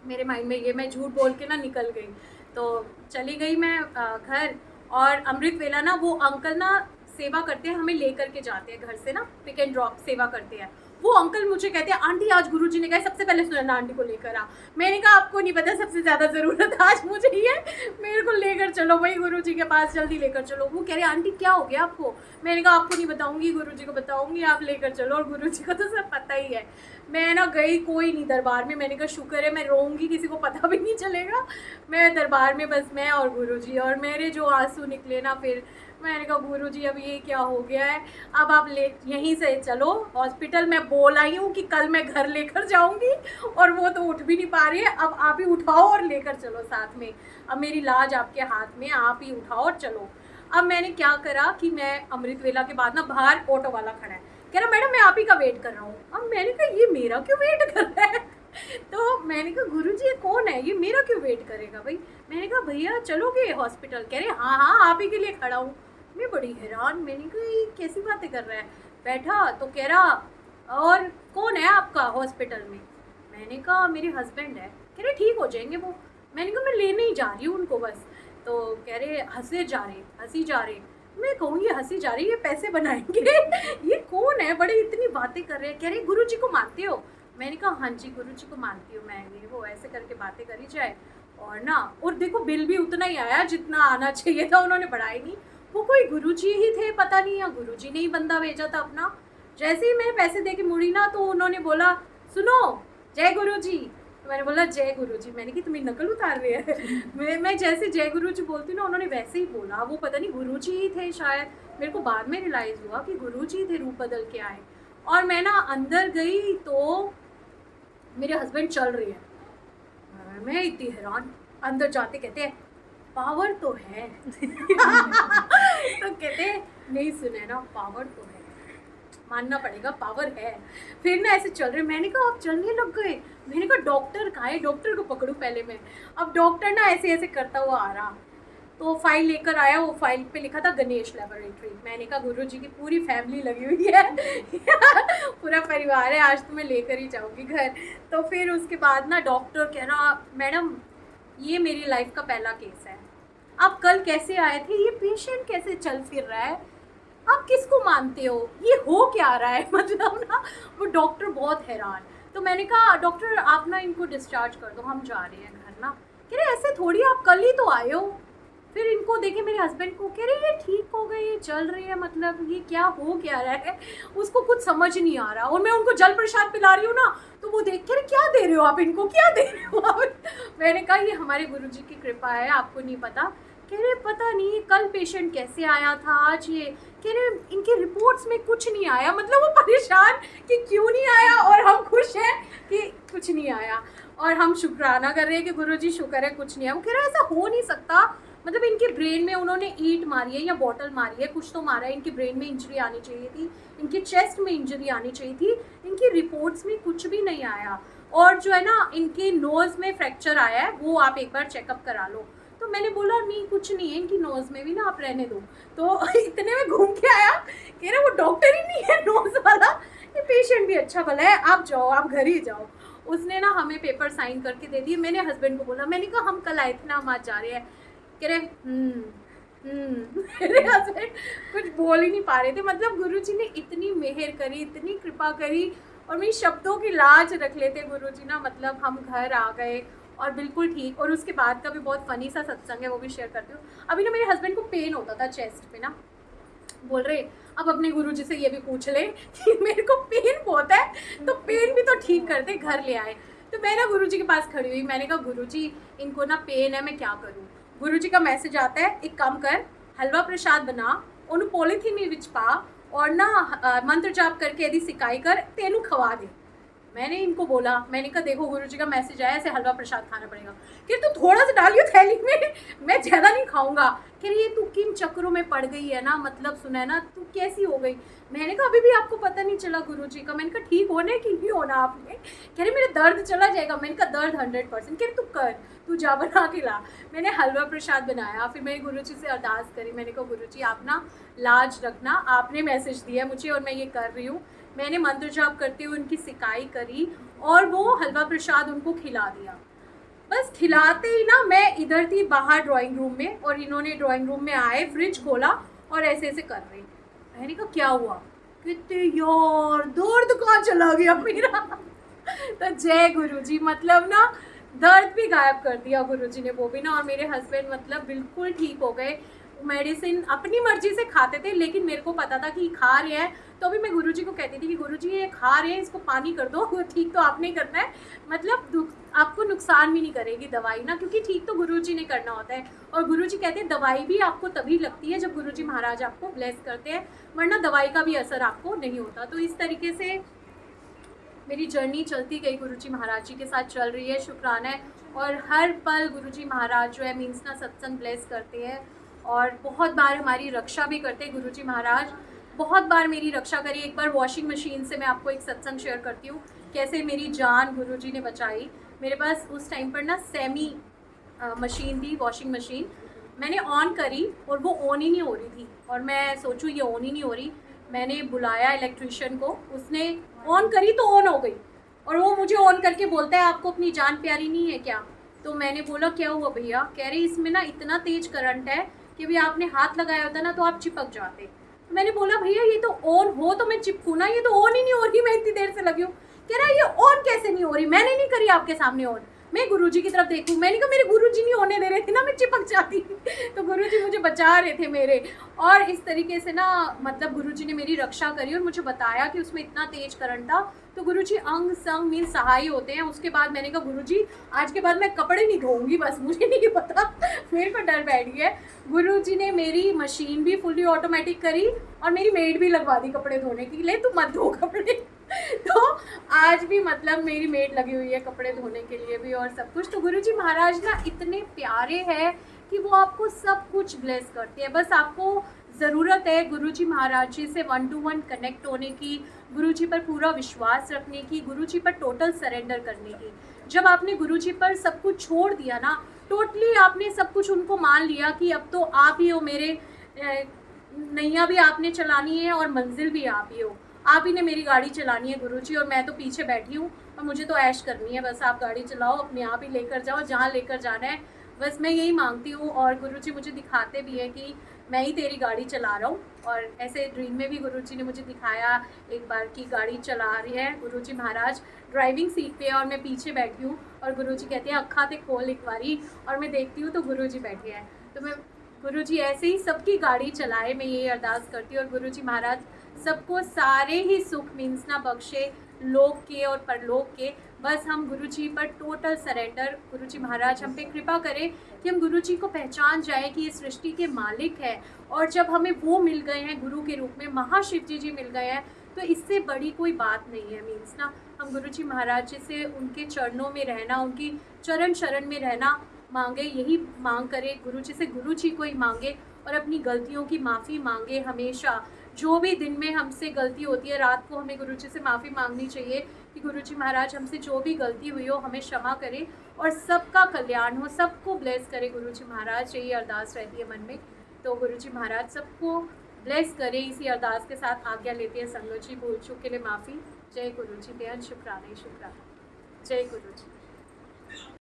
B: मेरे माइंड में ये, मैं झूठ बोल के ना निकल गई। तो चली गई मैं घर। और अमृत वेला ना वो अंकल ना सेवा करते हैं, हमें लेकर के जाते हैं घर से ना, पिक एंड ड्रॉप सेवा करते हैं। वो अंकल मुझे कहते हैं आंटी आज गुरुजी ने कहा सबसे पहले सुनैना आंटी को लेकर आ। मैंने कहा आपको नहीं पता सबसे ज़्यादा ज़रूरत आज मुझे ही है, मेरे को लेकर चलो भाई गुरुजी के पास, जल्दी लेकर चलो। वो कह रहे आंटी क्या हो गया आपको? मैंने कहा आपको नहीं बताऊंगी, गुरुजी को बताऊंगी, आप लेकर चलो। और गुरुजी को तो सब पता ही है। मैं ना गई, कोई नहीं दरबार में। मैंने कहा शुक्र है, मैं रोऊंगी किसी को पता भी नहीं चलेगा। मैं दरबार में बस मैं और गुरुजी, और मेरे जो आंसू निकले ना, फिर मैंने कहा गुरुजी अब ये क्या हो गया है, अब आप ले यहीं से चलो हॉस्पिटल। मैं बोल आई हूँ कि कल मैं घर लेकर जाऊँगी, और वो तो उठ भी नहीं पा रही है। अब आप ही उठाओ और लेकर चलो साथ में, अब मेरी लाज आपके हाथ में, आप ही उठाओ और चलो। अब मैंने क्या करा कि मैं अमृत वेला के बाद ना बाहर ऑटो वाला खड़ा है, कह रहा मैडम मैं आप ही का वेट कर रहा हूँ। अब मैंने कहा ये मेरा क्यों वेट कर रहा है? तो मैंने कहा गुरुजी ये कौन है, ये मेरा क्यों वेट करेगा भाई? मैंने कहा भैया चलोगे हॉस्पिटल? कह रहे हाँ हाँ आप ही के लिए खड़ा हूँ। मैं बड़ी हैरान, मैंने कहा ये कैसी बातें कर रहा है। बैठा तो कह रहा और कौन है आपका हॉस्पिटल में? मैंने कहा मेरे हस्बैंड है। कह रहे ठीक हो जाएंगे वो। मैंने कहा मैं लेने ही जा रही हूँ उनको बस। तो कह रहे हंसी जा रहे। मैं कहूँ ये हंसी जा रही है, ये पैसे बनाएंगे ये कौन है, बड़े इतनी बातें कर रहे हैं। कह रहे गुरु जी को मानते हो? मैंने कहा हाँ जी गुरु जी को मानती हूँ मैं, ये वो ऐसे करके बातें करी जाए। और ना, और देखो बिल भी उतना ही आया जितना आना चाहिए था, उन्होंने बढ़ाया नहीं। वो कोई गुरुजी ही थे पता नहीं, या गुरुजी ने ही बंदा भेजा था अपना। जैसे ही मैंने पैसे दे के मुड़ी ना, तो उन्होंने बोला सुनो जय गुरुजी। तो मैंने बोला जय गुरुजी। मैंने कि तुम्हें नकल उतार रही है मैं जैसे जय गुरुजी बोलती ना, उन्होंने वैसे ही बोला। वो पता नहीं गुरुजी ही थे शायद, मेरे को बाद में रियलाइज़ हुआ कि गुरुजी थे, रूप बदल के आए। और मैं ना अंदर गई तो मेरे हस्बैंड चल रही है, मैं इतनी हैरान। अंदर जाते कहते हैं पावर तो है तो कहते हैं नहीं सुने ना, पावर तो है, मानना पड़ेगा पावर है। फिर ना ऐसे चल रहे, मैंने कहा आप चलने लग गए। मैंने कहा डॉक्टर कहाँ है, डॉक्टर को पकड़ूं पहले मैं। अब डॉक्टर ना ऐसे ऐसे करता हुआ आ रहा, तो फाइल लेकर आया। वो फाइल पे लिखा था गणेश लेबोरेटरी। मैंने कहा गुरुजी की पूरी फैमिली लगी हुई है पूरा परिवार है, आज तो मैं लेकर ही जाऊंगी घर। तो फिर उसके बाद ना डॉक्टर कह रहा मैडम ये मेरी लाइफ का पहला केस है, आप कल कैसे आए थे, ये पेशेंट कैसे चल फिर रहा है, आप किसको मानते हो, ये हो क्या रहा है मतलब ना वो डॉक्टर बहुत हैरान। तो मैंने कहा डॉक्टर आप ना इनको डिस्चार्ज कर दो, हम जा रहे हैं घर ना। कह रहे ऐसे थोड़ी, आप कल ही तो आए हो। फिर इनको देखे मेरे हस्बैंड को, कह रहे ये ठीक हो गई, ये चल रही है, मतलब ये क्या हो क्या रहा है, उसको कुछ समझ नहीं आ रहा। और मैं उनको जल प्रसाद पिला रही हूँ ना, तो वो देख के क्या दे रहे हो आप इनको, क्या दे रहे हो आप मैंने कहा ये हमारे गुरुजी की कृपा है, आपको नहीं पता। कह रहे पता नहीं कल पेशेंट कैसे आया था, आज ये। कह रहे इनकी रिपोर्ट्स में कुछ नहीं आया। मतलब वो परेशान कि क्यों नहीं आया, और हम खुश हैं कि कुछ नहीं आया। और हम शुक्राना कर रहे हैं कि गुरुजी शुक्र है कुछ नहीं आया। वो कह रहा ऐसा हो नहीं सकता, मतलब इनके ब्रेन में उन्होंने ईंट मारी है या बॉटल मारी है, कुछ तो मारा है, इनके ब्रेन में इंजरी आनी चाहिए थी, इनके चेस्ट में इंजरी आनी चाहिए थी, इनकी रिपोर्ट्स में कुछ भी नहीं आया। और जो है ना इनके नोज़ में फ्रैक्चर आया है, वो आप एक बार चेकअप करा लो। तो मैंने बोला नहीं कुछ नहीं है, इनकी नोज़ में भी ना आप रहने दो। तो इतने में घूम के आया, कह रहा वो डॉक्टर ही नहीं है नोज़ वाला, ये पेशेंट भी अच्छा भला है, आप जाओ, आप घर ही जाओ। उसने ना हमें पेपर साइन करके दे दिए। मैंने हस्बैंड को बोला, मैंने कहा हम कल आए थे ना, हम आज जा रहे हैं। कह रहे मेरे हस्बैंड कुछ बोल ही नहीं पा रहे थे। मतलब गुरुजी ने इतनी मेहर करी, इतनी कृपा करी, और मेरी शब्दों की लाज रख लेते गुरुजी ना। मतलब हम घर आ गए और बिल्कुल ठीक। और उसके बाद का भी बहुत फ़नी सा सत्संग है, वो भी शेयर करती हूँ। अभी ना मेरे हस्बैंड को पेन होता था चेस्ट पे ना, बोल रहे अब अपने गुरुजी से ये भी पूछ ले कि मेरे को पेन बहुत है, तो पेन भी तो ठीक कर दे, घर ले आए। तो मैं ना गुरुजी के पास खड़ी हुई, मैंने कहा गुरुजी इनको ना पेन है, मैं क्या करूँ। गुरुजी का मैसेज आता है, एक काम कर, हलवा प्रसाद बना, उन पॉलीथीन में विच पा, और ना मंत्र जाप करके यदि सिकाई कर, तेनू खवा दे। मैंने इनको बोला, मैंने कहा देखो गुरुजी का मैसेज आया, ऐसे हलवा प्रसाद खाना पड़ेगा। कि तू थोड़ा सा डालियो थैली में, मैं ज़्यादा नहीं खाऊंगा। कह रही है तू किन चक्रों में पड़ गई है ना, मतलब सुना है ना, तू कैसी हो गई। मैंने कहा अभी भी आपको पता नहीं चला गुरुजी का। मैंने कहा ठीक होने कि नहीं होना आपने। कह रही मेरा दर्द चला जाएगा। मैंने कहा दर्द 100%। कह रही तू कर, तू जा बना के ला। मैंने हलवा प्रसाद बनाया, फिर मैंने गुरुजी से अरदास करी। मैंने कहा गुरुजी आप ना लाज रखना, आपने मैसेज दिया मुझे और मैं ये कर रही हूँ। मैंने मंत्र जाप करते हुए उनकी सिकाई करी और वो हलवा प्रसाद उनको खिला दिया। बस खिलाते ही ना मैं इधर थी बाहर ड्राइंग रूम में, और इन्होंने ड्राइंग रूम में आए, फ्रिज खोला और ऐसे ऐसे कर रहे। मैंने कहा क्या हुआ, कहते यार दर्द कहाँ चला गया मेरा तो जय गुरुजी, मतलब ना दर्द भी गायब कर दिया गुरुजी ने, वो भी ना। और मेरे हस्बैंड मतलब बिल्कुल ठीक हो गए। मेडिसिन अपनी मर्जी से खाते थे, लेकिन मेरे को पता था कि खा रहे हैं, तो अभी मैं गुरुजी को कहती थी कि गुरुजी ये खा रहे हैं, इसको पानी कर दो, ठीक तो आपने ही करना है, मतलब आपको नुकसान भी नहीं करेगी दवाई ना, क्योंकि ठीक तो गुरुजी ने करना होता है। और गुरुजी कहते हैं दवाई भी आपको तभी लगती है जब गुरुजी महाराज आपको ब्लेस करते हैं, वरना दवाई का भी असर आपको नहीं होता। तो इस तरीके से मेरी जर्नी चलती गई, गुरुजी महाराज जी के साथ चल रही है, शुक्राना है। और हर पल गुरुजी महाराज जो है मीन्स ना सत्संग ब्लेस करते हैं, और बहुत बार हमारी रक्षा भी करते हैं गुरुजी महाराज। बहुत बार मेरी रक्षा करी। एक बार वॉशिंग मशीन से मैं आपको एक सत्संग शेयर करती हूँ, कैसे मेरी जान गुरुजी ने बचाई। मेरे पास उस टाइम पर ना सेमी मशीन थी, वॉशिंग मशीन। मैंने ऑन करी और वो ऑन ही नहीं हो रही थी, और मैं सोचूँ ये ऑन ही नहीं हो रही। मैंने बुलाया इलेक्ट्रिशियन को, उसने ऑन करी तो ऑन हो गई, और वो मुझे ऑन करके बोलता है आपको अपनी जान प्यारी नहीं है क्या? तो मैंने बोला क्या हुआ भैया? कह रहे इसमें ना इतना तेज करंट है कि भी आपने हाथ लगाया होता ना तो आप चिपक जाते। तो मैंने बोला भैया ये तो ऑन हो तो मैं चिपकूँ ना, ये तो ऑन ही नहीं हो रही, मैं इतनी देर से लगी हूँ। कह रहा है ये ऑन कैसे नहीं हो रही? मैंने नहीं करी आपके सामने ऑन, मैं गुरुजी की तरफ देखूं। मैंने कहा मेरे गुरुजी नहीं होने दे रहे थे ना, मैं चिपक जाती। तो गुरुजी मुझे बचा रहे थे मेरे। और इस तरीके से ना मतलब गुरुजी ने मेरी रक्षा करी और मुझे बताया कि उसमें इतना तेज करंट था। तो गुरुजी अंग संग मीन सहाय होते हैं। उसके बाद मैंने कहा गुरुजी आज के बाद मैं कपड़े नहीं धोऊंगी, बस मुझे नहीं पता, मेरे को डर बैठ गया। गुरुजी ने मेरी मशीन भी फुली ऑटोमेटिक करी और मेरी मेड भी लगवा दी कपड़े धोने की, ले तू मत धो कपड़े। तो आज भी मतलब मेरी मेड लगी हुई है कपड़े धोने के लिए भी और सब कुछ। तो गुरुजी महाराज ना इतने प्यारे हैं कि वो आपको सब कुछ ब्लेस करते हैं। बस आपको ज़रूरत है गुरुजी महाराज जी से 1 to 1 कनेक्ट होने की, गुरुजी पर पूरा विश्वास रखने की, गुरुजी पर टोटल सरेंडर करने की। जब आपने गुरुजी पर सब कुछ छोड़ दिया ना, टोटली आपने सब कुछ उनको मान लिया कि अब तो आप ही हो मेरे, नैया भी आपने चलानी है और मंजिल भी आप ही हो, आप ही ने मेरी गाड़ी चलानी है गुरुजी, और मैं तो पीछे बैठी हूँ और मुझे तो ऐश करनी है। बस आप गाड़ी चलाओ, अपने आप ही लेकर जाओ जहाँ लेकर जाना है, बस मैं यही मांगती हूँ। और गुरुजी मुझे दिखाते भी हैं कि मैं ही तेरी गाड़ी चला रहा हूँ। और ऐसे ड्रीम में भी गुरुजी ने मुझे दिखाया एक बार की गाड़ी चला रही है गुरुजी महाराज ड्राइविंग सीट पे और मैं पीछे बैठी हूँ और गुरुजी कहते हैं अक्खा ते खोल एक बारी, और मैं देखती हूँ तो गुरुजी बैठे हैं। तो मैं गुरुजी ऐसे ही सबकी गाड़ी चलाए, मैं ये अरदास करती हूँ। और गुरुजी महाराज सबको सारे ही सुख मीन्स ना बख्शे, लोक के और परलोक के। बस हम गुरुजी पर टोटल सरेंडर, गुरुजी महाराज हम पे कृपा करें कि हम गुरुजी को पहचान जाए कि ये सृष्टि के मालिक है। और जब हमें वो मिल गए हैं गुरु के रूप में, महाशिव जी मिल गए हैं, तो इससे बड़ी कोई बात नहीं है। मीन्स ना हम गुरुजी महाराज जी से उनके चरणों में रहना, उनकी चरण शरण में रहना मांगे, यही मांग करें गुरुजी से, गुरुजी को ही मांगे और अपनी गलतियों की माफ़ी मांगे हमेशा। जो भी दिन में हमसे गलती होती है रात को हमें गुरुजी से माफ़ी मांगनी चाहिए कि गुरुजी महाराज हमसे जो भी गलती हुई हो हमें क्षमा करें और सबका कल्याण हो, सबको ब्लेस करे गुरुजी महाराज, यही अरदास रहती है मन में। तो गुरुजी महाराज सबको ब्लेस करें, इसी अरदास के साथ आज्ञा लेते हैं संगत जी। भूल चूक के लिए माफ़ी। जय गुरुजी, बेहद शुक्राना, शुक्राना। जय गुरुजी।